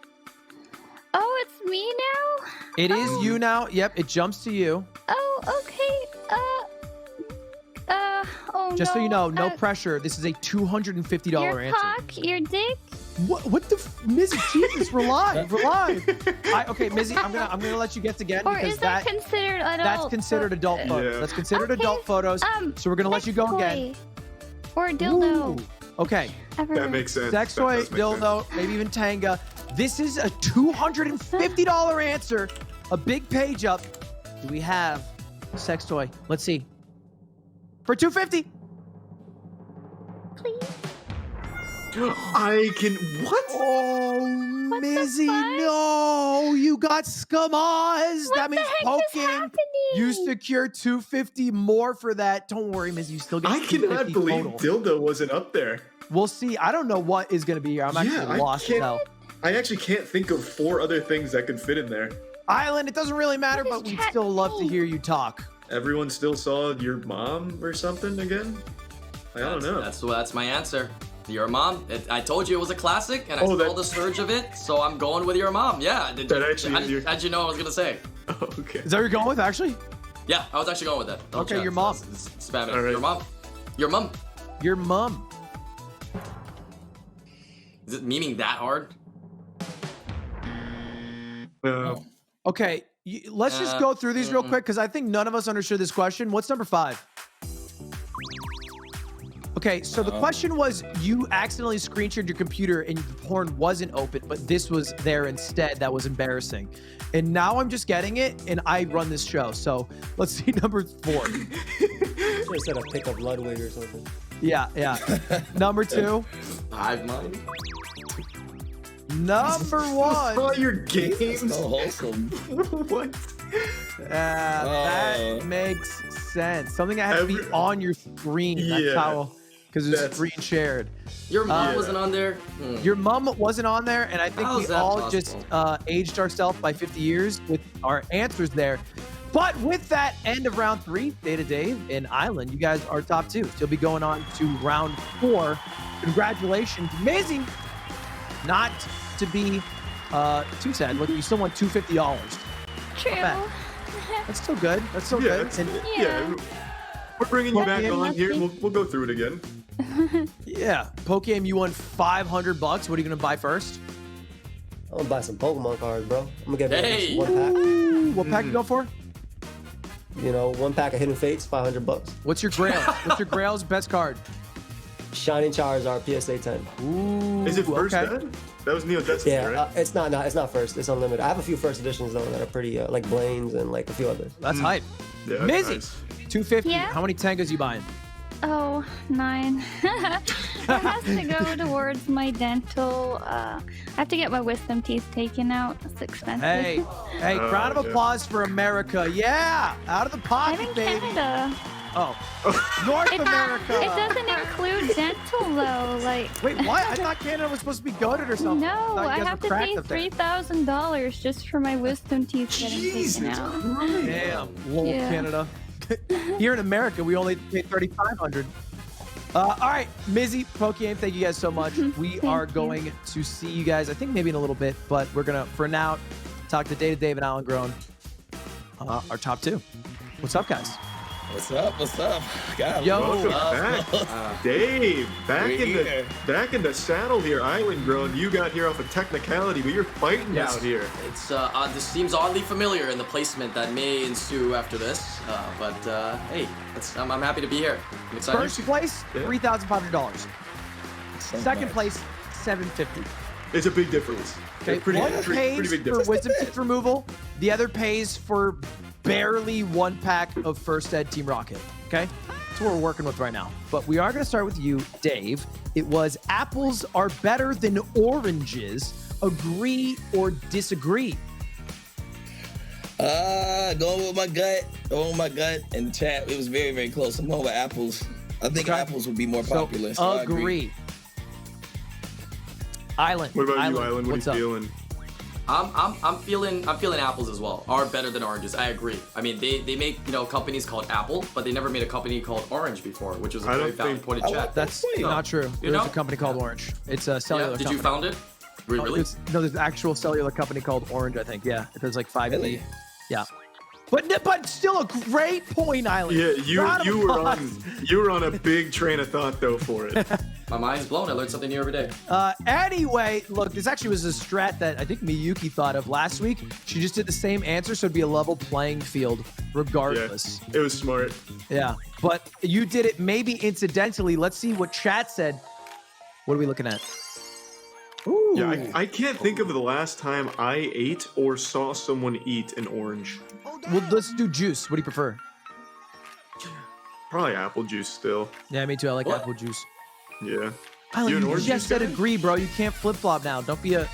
Oh, it's me now? It is you now. Yep, it jumps to you. Oh, okay. Oh Just so you know, no uh, pressure. This is a $250 Your answer. cock, your dick. What the Mizzy? Jesus, we're live. We're live. Okay, Mizzy, I'm gonna let you guess again Or because is that considered adult? that's considered adult photos. Yeah. That's considered Okay, adult photos. So we're gonna let you go sex again. toy. Or dildo. Ooh. Okay. Everywhere. That makes sense. Sex That toy, does make dildo, sense. maybe even tanga. This is a $250 answer. A big page up. Do we have sex toy? Let's see. For $250. Please. I can what? Oh Mizzy, no, you got scammers. What That means the heck is poking. happening? You secure 250 more for that. Don't worry, Mizzy, you still get I 250 cannot believe total. Dildo wasn't up there. We'll see. I don't know what is going to be here. I'm actually lost now. I actually can't think of 4 other things that could fit in there. Island, it doesn't really matter, What but is we'd chat still love to mean? hear you talk. Everyone still saw your mom or something again? I don't know. That's my answer. Your mom. I told you it was a classic, and I saw the surge of it, so I'm going with your mom. Yeah. How'd you know I was gonna say? Oh, okay. Is that what you're going with, actually? Yeah, I was actually going with that. Okay, your mom. Spam it. All right. Your mom. Your mom. Your mom. Is it memeing that hard? Okay, let's just go through these real quick because I think none of us understood this question. What's number 5? Okay, so the question was you accidentally screen shared your computer and the porn wasn't open, but this was there instead. That was embarrassing. And now I'm just getting it and I run this show. So let's see number 4. Should have said a pick up Ludwig or something. Yeah. Number 2. Hivemind. Number 1. Oh, your game. So wholesome. What? That makes sense. Something that has to be on your screen. That's how, because it's screen shared. Your mom wasn't on there? Your mom wasn't on there, and I think How we is that all possible? just aged ourselves by 50 years with our answers there. But with that end of round 3, Data Dave and Island, you guys are top 2. So you'll be going on to round 4. Congratulations. Amazing. Not to be too sad. Look, you still won $250. True. That's still good. That's still Yeah, good. it's- And yeah. We're bringing you back on here. lucky. We'll go through it again. yeah, Pokemon, you won $500. What are you gonna buy first? I'm gonna buy some Pokemon cards, bro. I'm gonna get Hey! one pack. Ooh, what pack you go for? You know, one pack of Hidden Fates, $500. What's your Grail? What's your Grail's best card? Shining Charizard PSA 10. Ooh, Is it first okay. ed? That was Neo Destiny, Yeah, right? it's not first. It's unlimited. I have a few first editions though that are pretty like Blaine's and like a few others. That's hype. Yeah, Mizzy, nice. 250. Yeah? How many Tangas you buying? Oh, 9. That has to go towards my dental. I have to get my wisdom teeth taken out. It's expensive. Hey, round of yeah. applause for America. Yeah, out of the I'm pocket, in baby. Canada. Oh, North It America. doesn't include dental though. Like, Wait, what? I thought Canada was supposed to be goaded or something. no, thought you I guys have were to cracked pay up there. $3,000 just for my wisdom teeth getting taken out. Damn, lol, Yeah. Canada. Here in America, we only pay $3,500. All right, Mizzy, Pokemon, thank you guys so much. We are going to see you guys, I think maybe in a little bit, but we're gonna, for now, talk to Data Dave and Alan Grown, our top 2. What's up, guys? What's up? What's up? God, Yo, Welcome back, Dave. Back in the saddle here, Island Grown. You got here off a technicality, but you're fighting Yes. out here. It's this seems oddly familiar in the placement that may ensue after this, but hey, I'm happy to be here. I'm excited. First place, Yeah. $3,500. Second place, $750. It's a big difference. Okay, It's pretty one big pays for difference. wisdom teeth removal. The other pays for barely 1 pack of First Ed Team Rocket. Okay, that's what we're working with right now. But we are going to start with you, Dave. It was apples are better than oranges. Agree or disagree? Going with my gut. In the chat, it was very, very close. I'm going with apples. I think Okay. apples would be more popular. So, So I agree. Island. What about you, Island? What what's are up? you feeling? I'm feeling apples as well. Are better than oranges. I agree. I mean, they make companies called Apple, but they never made a company called Orange before, which was a I very don't valid think- point in I chat. like That's Wait, not true. There's know? a company called Orange. It's a cellular Yeah, did company. you found it? Really? There's an actual cellular company called Orange, I think. Yeah, there's like 5 Really? million. Yeah. But still a great point, Island. Yeah, Round of you were applause. on a big train of thought though for it. My mind's blown. I learned something new every day. Anyway, look, this actually was a strat that I think Miyuki thought of last week. She just did the same answer, so it'd be a level playing field regardless. It was smart. Yeah. But you did it maybe incidentally. Let's see what chat said. What are we looking at? Ooh. Yeah, I can't think of the last time I ate or saw someone eat an orange. Well, let's do juice. What do you prefer? Probably apple juice still. Yeah, me too. I like What? apple juice. Yeah. Island, You're an you orange just juice said guy? agree, bro. You can't flip-flop now. Don't be a...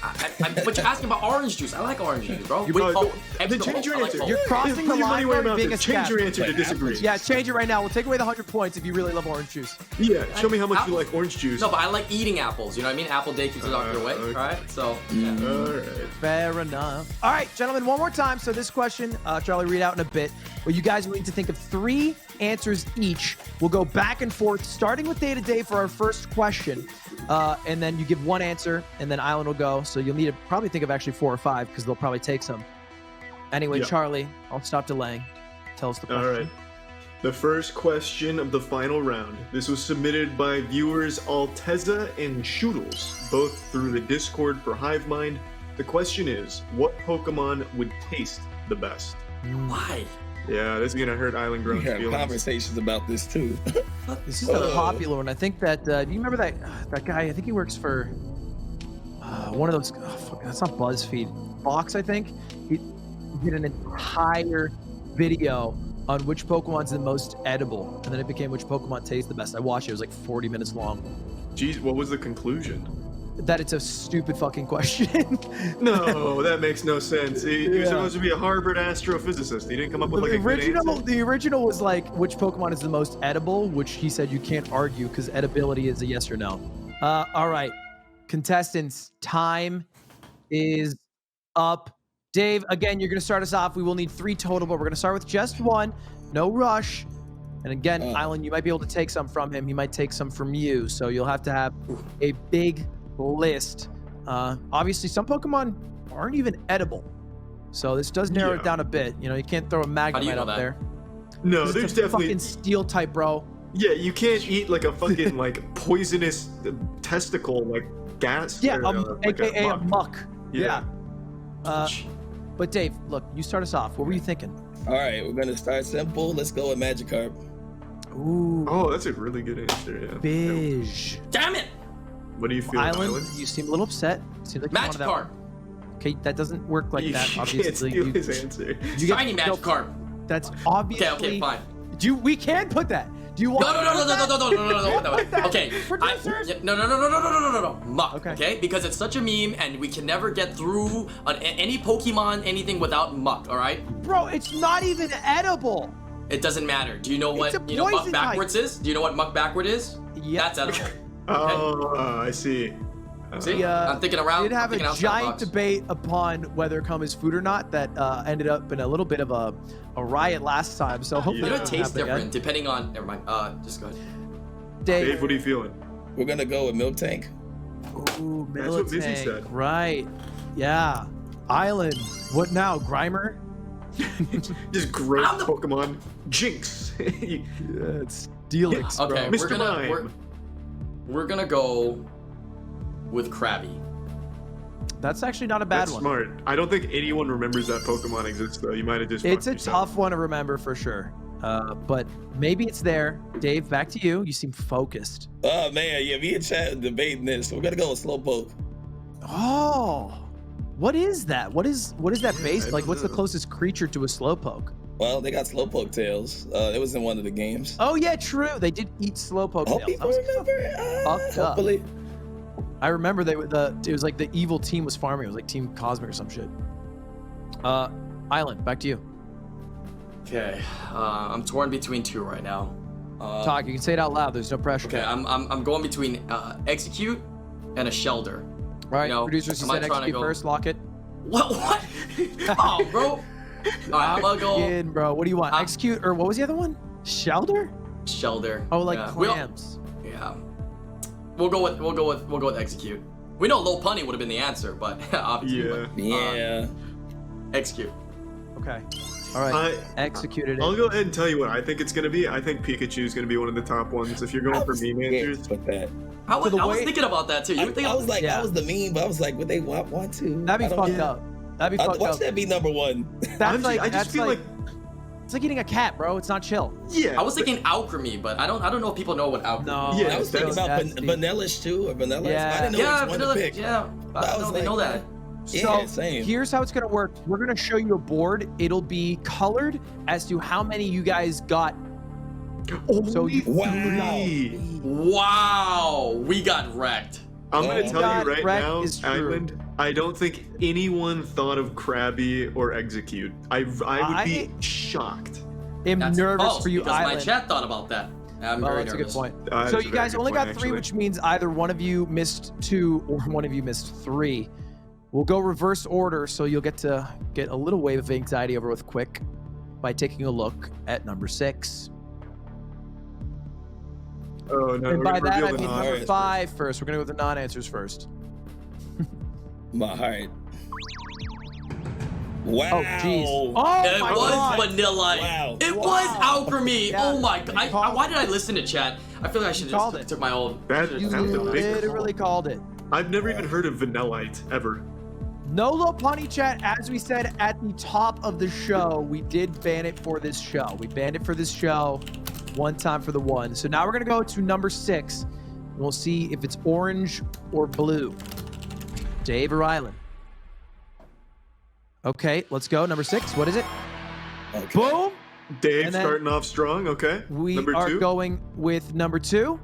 But you're asking about orange juice. I like orange juice, bro. Then Extra change your I like answer. both. You're crossing Put the your money line, where bro. your You're being mouth a is. Change scab. your answer to Like disagree. Yeah, change it right now. We'll take away the 100 points if you really love orange juice. Yeah, show me how much you like orange juice. No, but I like eating apples. You know what I mean? Apple day keeps the doctor away. okay. All right, so yeah. All right. Fair enough. All right, gentlemen, one more time. So this question, Charlie, read out in a bit. Well, you guys will need to think of 3 answers each. We'll go back and forth, starting with day-to-day for our first question. And then you give 1 answer, and then Island will go. So you'll need to probably think of actually 4 or 5, because they'll probably take some. Anyway, Yeah. Charlie, I'll stop delaying. Tell us the question. All right. The first question of the final round. This was submitted by viewers Alteza and Shoodles, both through the Discord for Hivemind. The question is, what Pokemon would taste the best? Why? Yeah, this is gonna hurt Island We Grown's have feelings. conversations about this too. This is a popular one. I think that, do you remember that guy? I think he works for one of those, fuck, that's not BuzzFeed. Fox, I think. He did an entire video on which Pokemon's the most edible, and then it became which Pokemon tastes the best. I watched it. It was like 40 minutes long. Jeez, what was the conclusion? That it's a stupid fucking question. No, that makes no sense. He was Yeah. supposed to be a Harvard astrophysicist. He didn't come up with like a good answer. The original was like which Pokemon is the most edible, which he said you can't argue because edibility is a yes or no. All right, contestants, time is up. Dave, again, you're going to start us off. We will need 3 total, but we're going to start with just 1. No rush. And again, Island, you might be able to take some from him. He might take some from you. So you'll have to have a big list. Obviously, some Pokemon aren't even edible. So this does narrow it down a bit. You know, you can't throw a Magnemite know up that? there. No, It's there's a definitely fucking steel type, bro. yeah. You can't eat like a fucking like poisonous testicle like gas. Yeah, or, like aka a muck. Yeah. But Dave, look, you start us off. What were you thinking? All right, we're gonna start simple. Let's go with Magikarp. Ooh, Oh, that's a really good answer. Yeah. Bish. Damn it! What do you feel, Island, Island? you seem a little upset. Seems like you wanted that Magikarp. one. Okay, that doesn't work like You that. can't Obviously, steal you, his answer. you get Shiny no, Magikarp. That's obviously. Okay, fine. We can put that. Do you want? No. Okay. Producers? No. Muck. Okay. Okay. Because it's such a meme, and we can never get through on any Pokemon anything without Muck. All right. Bro, it's not even edible. It doesn't matter. Do you know what a Muck poison type. backwards is? Do you know what Muck backward is? Yeah. That's edible. Oh, I see. See, I'm thinking around. We did have I'm thinking a outside the giant box. debate upon whether it come as food or not that ended up in a little bit of a riot last time. So hopefully You know, it it doesn't tastes happen again. different depending on. Never mind. Just go ahead. Dave, what are you feeling? We're gonna go with Milk Tank. Ooh, That's what Busy Miltank. said. Right. Yeah. Island. What now? Grimer? Just gross I'm the- Pokemon. Jinx. It's Steelix, Okay, bro. Mr. Mime. we're gonna go with Krabby. That's actually not a bad That's one. smart. I don't think anyone remembers that Pokemon exists though. You might have just. It's a fucked yourself. tough one to remember for sure. But maybe it's there. Dave, back to you. You seem focused. Oh man, yeah, me and Chad debating this. We're gonna go with Slowpoke. Oh, what is that? What is that based? I Like, don't what's the know. closest creature to a slowpoke? Well, they got Slowpoke tails. It was in one of the games. Oh yeah, true. They did eat slowpoke Hope tails. people remember. fucked up. Hopefully. I remember it was like the evil team was farming. It was like Team Cosmic or some shit. Island, back to you. Okay, I'm torn between 2 right now. Talk. You can say it out loud. There's no pressure. Okay, I'm going between Execute and a Shelder. All right, you know, producers, you am I said trying to execute go- first. Lock it. What? Oh, bro. All right, I'm gonna go In, bro. What do you want? I'm- Execute or what was the other one? Shelter? Shelder. Oh, like yeah. clams. Yeah. We'll go with Execute. We know Low Punny would have been the answer, but obviously. Yeah. But, Execute. Okay. All right. I- Executed it. I'll go ahead and tell you what I think it's gonna be. I think Pikachu is gonna be one of the top ones. If you're going for meme answers, with that. I was, the I was way- thinking about that too. You I, were thinking I was like, Yeah. that was the meme, but I was like, would they want to? That'd be I don't fucked know. up. That'd be fucked Watch up. that be number 1. That's like I just that's feel like it's like eating a cat, bro. It's not chill. yeah. I was thinking Alchemy, but I don't know if people know what Alchemy No. is. Yeah, I was thinking about that's deep. Vanillish too, or Vanilla. Yeah. I didn't know Yeah, which one vanilla, to pick. yeah. I I don't was know, they know like, that. Yeah, So same. here's how it's gonna work. We're gonna show you a board. It'll be colored as to how many you guys got So you Wow, we got wrecked. I'm going to tell you right Wreck now, is true. Island, I don't think anyone thought of Krabby or Execute. I would be shocked. I'm nervous false, for you, because Island. my chat thought about that. I'm very That's nervous. a good point. That So is a you very guys good only point, got 3, actually. which means either one of you missed 2 or one of you missed 3. We'll go reverse order, so you'll get to get a little wave of anxiety over with quick by taking a look at number 6. Oh, no. And by that, I reveal the mean non- number 5 first. We're going to go with the non-answers first. My heart. Wow. Oh, jeez. Oh, It my was God. vanilla. Wow. It was alchemy. Yeah, Oh my you god. called Why did I listen to chat? I feel like I should called just it. took my own. That You sounds a big literally called it. I've never even heard of Vanillite, ever. No low punny chat. As we said at the top of the show, we did ban it for this show. We banned it for this show one time for the one. So now we're going to go to number 6. And we'll see if it's orange or blue. Dave or Island? Okay, let's go. Number 6. What is it? Okay. Boom. Dave And then starting off strong, okay. We number are 2. going with number 2.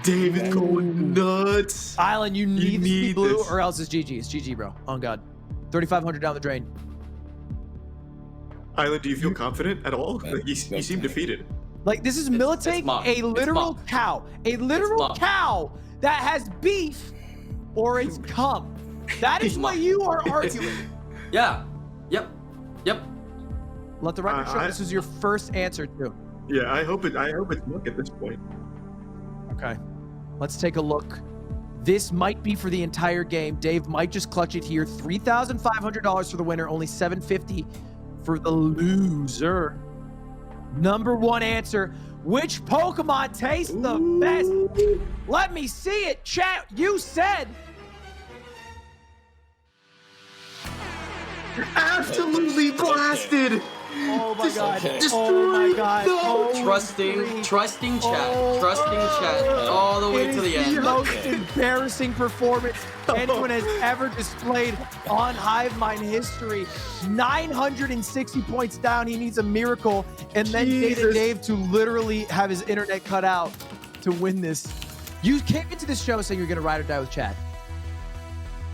Dave is going nuts. Island, you need this to be need blue this. or else it's GG. It's GG, bro. On God. 3,500 down the drain. Island, do you feel confident at all? Yeah, You seem defeated. Like, this is Militang, muck. a It's literal muck. cow. A literal muck. cow that has beef or it's cum. That is what you are arguing. Yeah. Yep. Yep. Let the record show I- this was your first answer, too. Yeah, I hope it's luck at this point. Okay. Let's take a look. This might be for the entire game. Dave might just clutch it here. $3,500 for the winner, only $750 for the loser. Number 1 answer. Which Pokemon tastes the best? Let me see it, chat. You said Absolutely blasted. Oh my God. Okay. Oh my God. No. Oh, Trusting chat. Oh, Trusting chat all the way it to the is end. the most embarrassing performance anyone has ever displayed on Hivemind history. 960 points down. He needs a miracle. And then Jesus. Dave to literally have his internet cut out to win this. You came into this show saying you're going to ride or die with Chad.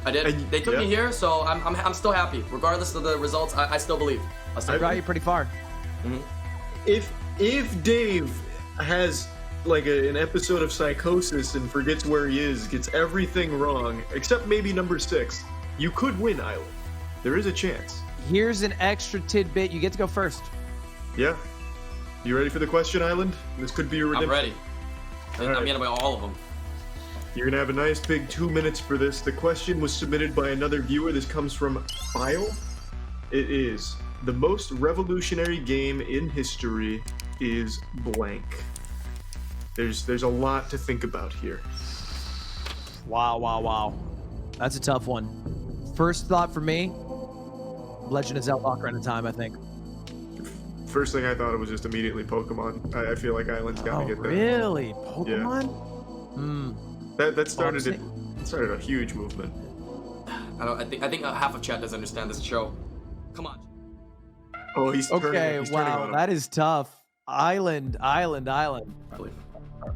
I did. And- They took yeah. me here, so I'm still happy. Regardless of the results, I still believe. I still I believe. got you pretty far. If Dave has like an episode of psychosis and forgets where he is, gets everything wrong, except maybe number 6, you could win, Island. There is a chance. Here's an extra tidbit. You get to go first. Yeah. You ready for the question, Island? This could be your I'm redemption. ready. All I'm right. gonna buy all of them. You're gonna have a nice big 2 minutes for this. The question was submitted by another viewer. This comes from File. It is the most revolutionary game in history is blank. There's a lot to think about here. Wow. That's a tough one. First thought for me, Legend of Zelda Ocarina of Time, I think. First thing I thought it was just immediately Pokemon. I feel like Island's gotta Oh, get that. really? Pokemon? Hmm. That started Honestly- it started a huge movement. I think half of chat doesn't understand this show. Come on. Oh, he's turning. Okay, He's turning wow, on him. that is tough. Island. Really.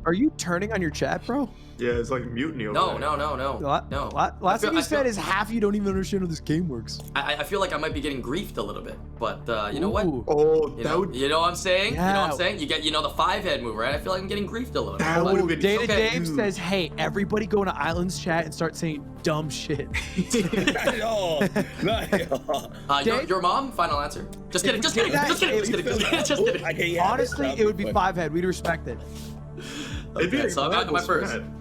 Are you turning on your chat, bro? Yeah, it's like mutiny over No, there. no. Last thing you I said is half you don't even understand how this game works. I feel like I might be getting griefed a little bit, but you know what? Ooh. Oh, You that know, would you know what I'm saying? You know what Yeah. I'm saying? You get, the 5-head move, right? I feel like I'm getting griefed a little bit. That but- would've been Data okay. Dave says, hey, everybody go into Island's chat and start saying dumb shit. Not at all. Not at all. Dave? Your mom? Final answer. Just kidding. Just kidding. that- Just kidding. Just kidding. Just kidding. I can't have Honestly, it would be 5-head. We'd respect it. It'd be Okay, so incredible my first. spread.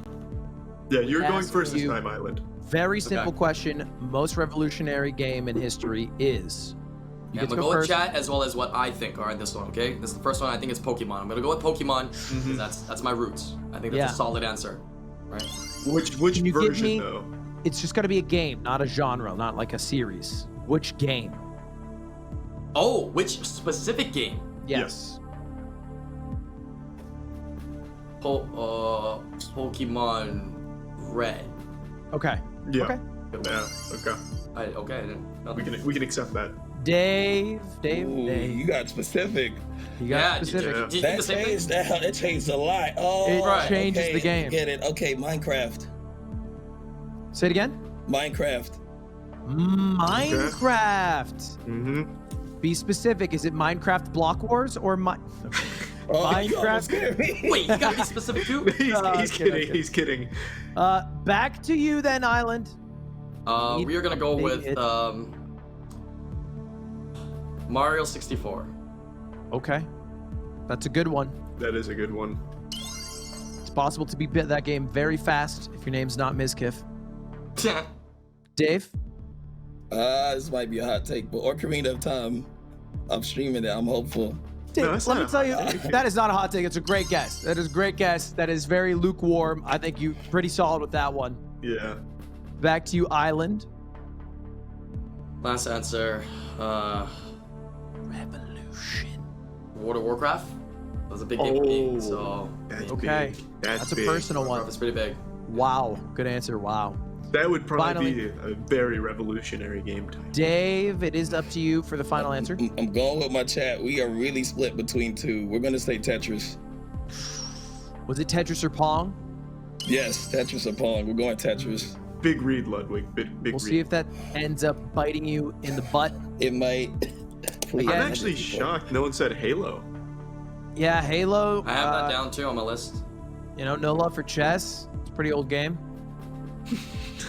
Yeah, you're going Ask first this you- time, Island. Very simple Okay. question. Most revolutionary game in history is. You Yeah, I'm get to gonna go go with first. chat as well as what I think. All right, this one, okay? This is the first one. I think it's Pokemon. I'm gonna go with Pokemon. 'Cause that's my roots. I think that's Yeah. a solid answer. Right? Which Can you give version me- though? It's just got to be a game, not a genre, not like a series. Which game? Oh, which specific game? Yes. Pokemon Red. Okay. Yeah. Okay. Yeah. Okay. Okay. No. We can accept that. Dave. Ooh, you got specific. You got specific. yeah. Did you think That the same changed. thing? That changed a lot. Oh, It right. changes okay, the game. Get it? Okay, Minecraft. Say it again. Minecraft. Minecraft. Mm-hmm. Be specific. Is it Minecraft Block Wars or Oh, you almost Minecraft? scared me. Wait, you gotta be specific too. He's kidding. okay. He's kidding. Back to you then, Island. We are gonna go Big with hit. Mario 64. Okay. That's a good one. That is a good one. It's possible to beat that game very fast if your name's not Mizkif. Dave? This might be a hot take, but Ocarina of Time. I'm streaming it. I'm hopeful. Dave, No, that's let me not tell a you, hot take. that is not a hot take. It's a great guess. That is a great guess. That is very lukewarm. I think you pretty solid with that one. Yeah. Back to you, Island. Last answer. Revolution. World of Warcraft. That was a big game for me, so That's Okay. big. That's a big. personal one. that's pretty big. Wow. Good answer. Wow. That would probably Finally. be a very revolutionary game type. Dave, it is up to you for the final answer. I'm going with my chat. We are really split between two. We're gonna say Tetris. Was it Tetris or Pong? Yes, Tetris or Pong. We're going Tetris. Big read, Ludwig. Big We'll read. see if that ends up biting you in the butt. It might. Again, I'm actually shocked no one said Halo. Yeah, Halo. I have that down too on my list. You know, no love for chess. It's a pretty old game.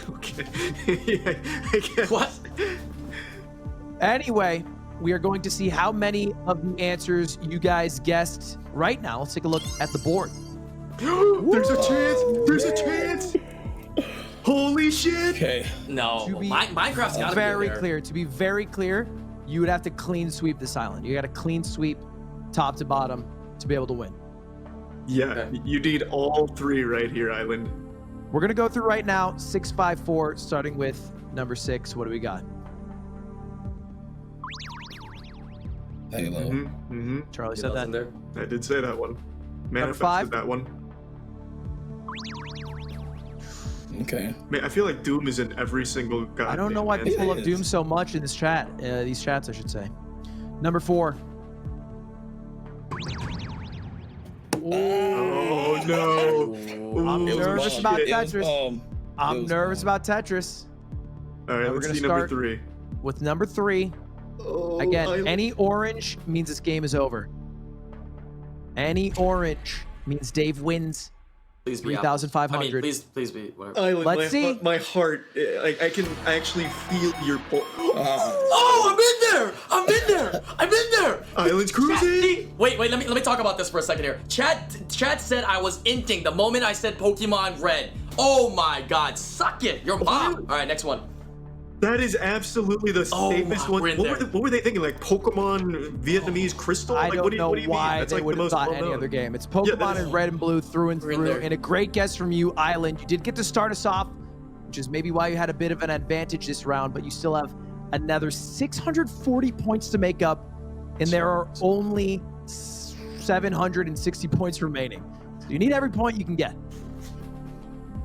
Okay. Yeah, I guess. What? Anyway, we are going to see how many of the answers you guys guessed right now. Let's take a look at the board. There's a chance. There's a chance. Holy shit. Okay. No, To be Minecraft's gotta Very be there. clear. To be very clear, you would have to clean sweep this island. You got to clean sweep top to bottom to be able to win. Yeah, Okay. you need all three right here, Island. We're going to go through right now 6, 5, 4, starting with number 6. What do we got? Halo. Mm-hmm. Charlie You said know what's in that. there? I did say that one. Manifested five? that one. Okay. Man, I feel like Doom is in every single goddamn I don't know why man. people It love is. Doom so much in this chat. These chats, I should say. Number 4. Oh no. I'm Ooh, nervous shit. about It was Tetris. bomb. I'm It was nervous bomb. about Tetris. All right, We're let's gonna see number start- 3. With number 3, Oh, again, Island. any orange means this game is over. Any orange means Dave wins Please be apples. 3,500. I mean, please be whatever. Island, Let's see. My heart, I can actually feel your Oh, I'm in there! I'm in there! Island's cruising. Wait, let me talk about this for a second here. Chad said I was inting the moment I said Pokemon Red. Oh my God, suck it, your mom. All right, next one. That is absolutely the Oh, safest one. we're in there. What were they thinking? Like Pokemon Vietnamese Crystal? I Like, don't what do you, know what do you why mean? That's they like the would have most thought well any known. other game. It's Pokemon that's- in red and blue through and We're in through. there. And a great guess from you, Island. You did get to start us off, which is maybe why you had a bit of an advantage this round, but you still have another 640 points to make up, and there are only 760 points remaining. So you need every point you can get.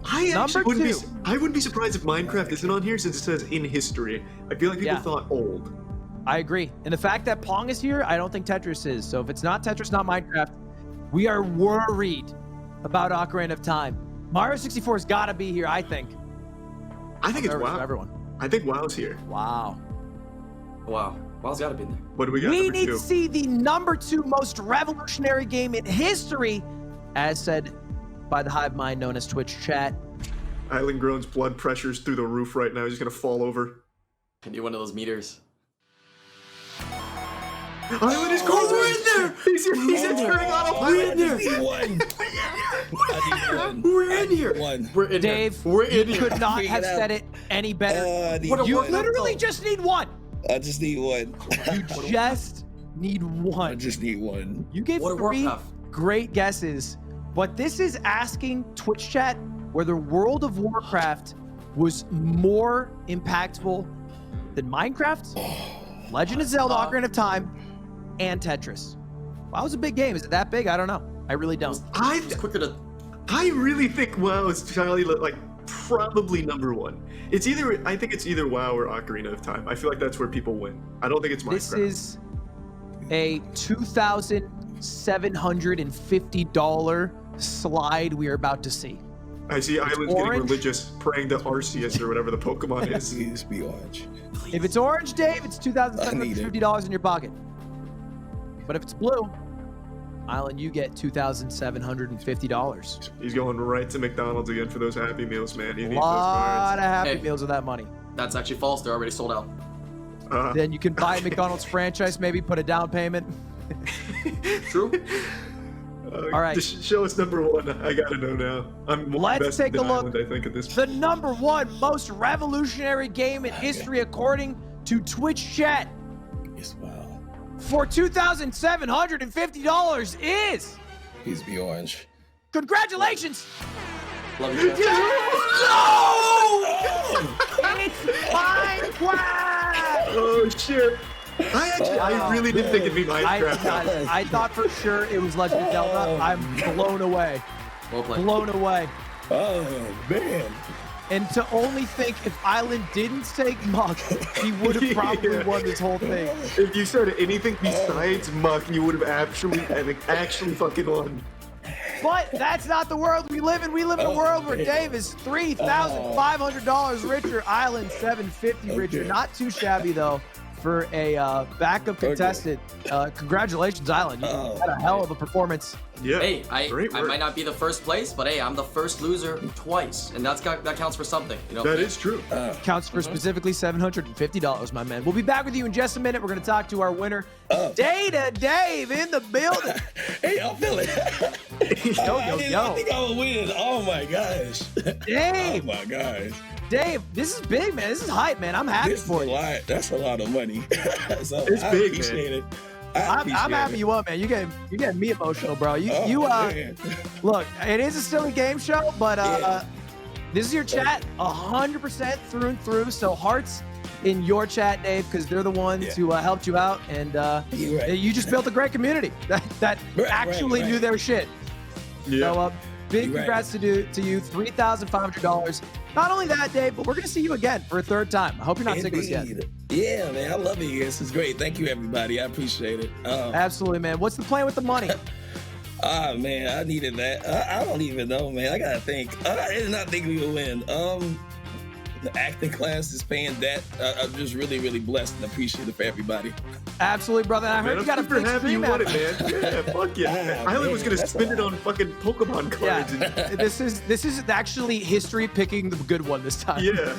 I Number actually wouldn't 2. I wouldn't be surprised if Minecraft isn't on here since it says in history. I feel like people Yeah. thought old. I agree. And the fact that Pong is here, I don't think Tetris is. So if it's not Tetris, not Minecraft, we are worried about Ocarina of Time. Mario 64 has got to be here, I think. I think it's Nervous for WoW. everyone. I think WoW's here. Wow. Wow, WoW's gotta be in there. What do we got? We number need 2? to see the number 2 most revolutionary game in history, as said by the Hivemind known as Twitch chat. Island Groan's blood pressure's through the roof right now. He's gonna fall over. I need one of those meters. Island is cruising. we're in there! He's entering on a We're in there! I need one. I need one. We're in here! One. We're in Dave, there. We're in you here. could not Figure have it out. said it any better. I need What a You one. literally just need one. I just need one. You just need I one. just need one. You gave What a 3 Warcraft. great guesses, but this is asking Twitch chat whether World of Warcraft was more impactful than Minecraft, Legend of Zelda Ocarina of Time, and Tetris. WoW was a big game. Is it that big? I don't know. I really don't. I It's quicker to. really think WoW is Charlie like probably number one. I think it's either WoW or Ocarina of Time. I feel like that's where people win. I don't think it's Minecraft. This is a $2,750 slide we are about to see. I see Island's getting religious, praying to Arceus or whatever the Pokemon is. Please be orange. If it's orange, Dave, it's $2,750 in your pocket. But if it's blue, Island, you get $2,750. He's going right to McDonald's again for those Happy Meals, man. He A needs those lot cards. of Happy Meals with that money. That's actually false. They're already sold out. Then you can buy a McDonald's franchise, maybe put a down payment. True. All right. Just show us number one. I gotta know now. I'm more Let's invested take a than look. Island, I think, at this The point. number one most revolutionary game in history, according to Twitch chat, Yes, wow. for $2,750 is. Please be orange. Congratulations! Love you. No! It's Minecraft! Oh shit! I really didn't think it'd be Minecraft. I thought for sure it was Legend of Zelda. I'm blown away. Well played. Blown away. Oh, man. And to only think if Island didn't take Muck, he would have probably Yeah. won this whole thing. If you said anything besides Muck, you would have actually fucking won. But that's not the world we live in. We live in a world where Dave is $3,500 richer, Island $750 richer. Okay. Not too shabby though for a backup contestant. Congratulations, Island. You had a hell of a performance. Yeah. Hey, I great work. might not be the first place, but hey, I'm the first loser twice, and that counts for something. You know. That is true. Counts for specifically $750, my man. We'll be back with you in just a minute. We're going to talk to our winner, Data Dave, in the building. Hey, I'm feeling it. I didn't think I would win. Oh, my gosh. Dave, Oh, my gosh. Dave, this is big, man. This is hype, man. I'm happy This is for a you. lot. That's a lot of money. So It's I big, appreciate it. I'm happy you won, man. You getting me emotional, bro. Man. Look, it is a silly game show, but Yeah. this is your chat 100% through and through. So hearts in your chat, Dave, because they're the ones who helped you out, and You're right. you just built a great community that actually right. knew their shit. Yeah. So big You're congrats to you, $3,500. Not only that, Dave, but we're gonna see you again for a third time. I hope you're not sick of us yet. Indeed. Yeah, man. I love it here. This is great. Thank you, everybody. I appreciate it. Absolutely, man. What's the plan with the money? Man, I needed that. I don't even know, man. I gotta think. I did not think we would win. The acting class is paying that. I'm just really, really blessed and appreciative for everybody. Absolutely, brother. And I heard Man, you got a I'm super big happy you stream won it, out. man. Yeah, fuck yeah. Island was gonna that's spend a it on fucking Pokemon cards. Yeah, this is actually history picking the good one this time. Yeah.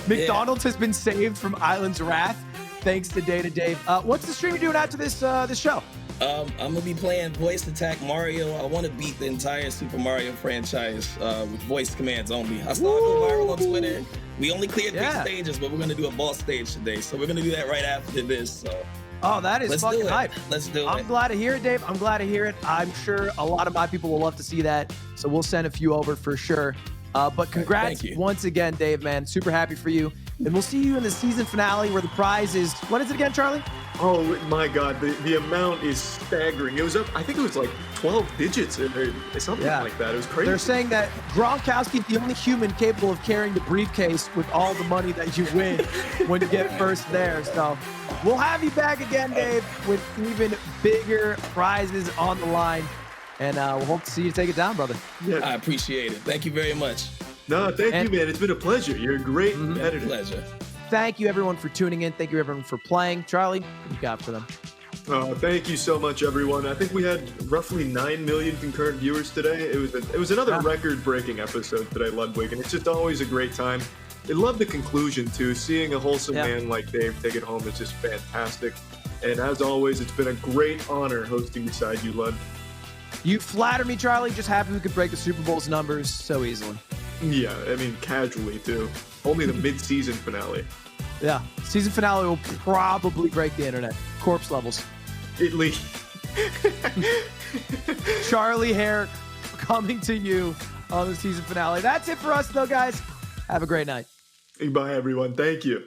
McDonald's has been saved from Island's wrath thanks to Data Dave. What's the stream you're doing after this show? I'm gonna be playing Voice Attack Mario. I want to beat the entire Super Mario franchise with voice commands only. I started going viral on Twitter. We only cleared 3 stages, but we're gonna do a boss stage today. So we're gonna do that right after this. So Oh, that is let's fucking do it. hype. Let's do I'm it. glad to hear it, Dave. I'm glad to hear it. I'm sure a lot of my people will love to see that. So we'll send a few over for sure. But congrats Thank you. once again, Dave, man. Super happy for you. And we'll see you in the season finale where the prize is, what is it again, Charlie? Oh my god, the amount is staggering. It was up, I think it was like 12 digits or something like that. It was crazy. They're saying that Gronkowski's the only human capable of carrying the briefcase with all the money that you win when you get first there. So we'll have you back again, Dave, with even bigger prizes on the line. And we'll hope to see you take it down, brother. Yeah. I appreciate it. Thank you very much. No, thank you, man. It's been a pleasure. You're a great editor. Pleasure. Thank you, everyone, for tuning in. Thank you, everyone, for playing. Charlie, what you got for them? Thank you so much, everyone. I think we had roughly 9 million concurrent viewers today. It was another record-breaking episode today, Ludwig, and it's just always a great time. I love the conclusion too. Seeing a wholesome man like Dave take it home is just fantastic. And as always, it's been a great honor hosting beside you, Lud. You flatter me, Charlie. Just happy we could break the Super Bowl's numbers so easily. Yeah, I mean, casually too. Only the mid-season finale. Yeah, season finale will probably break the internet. Corpse levels. At least. Charlie Hare coming to you on the season finale. That's it for us, though, guys. Have a great night. Bye, everyone. Thank you.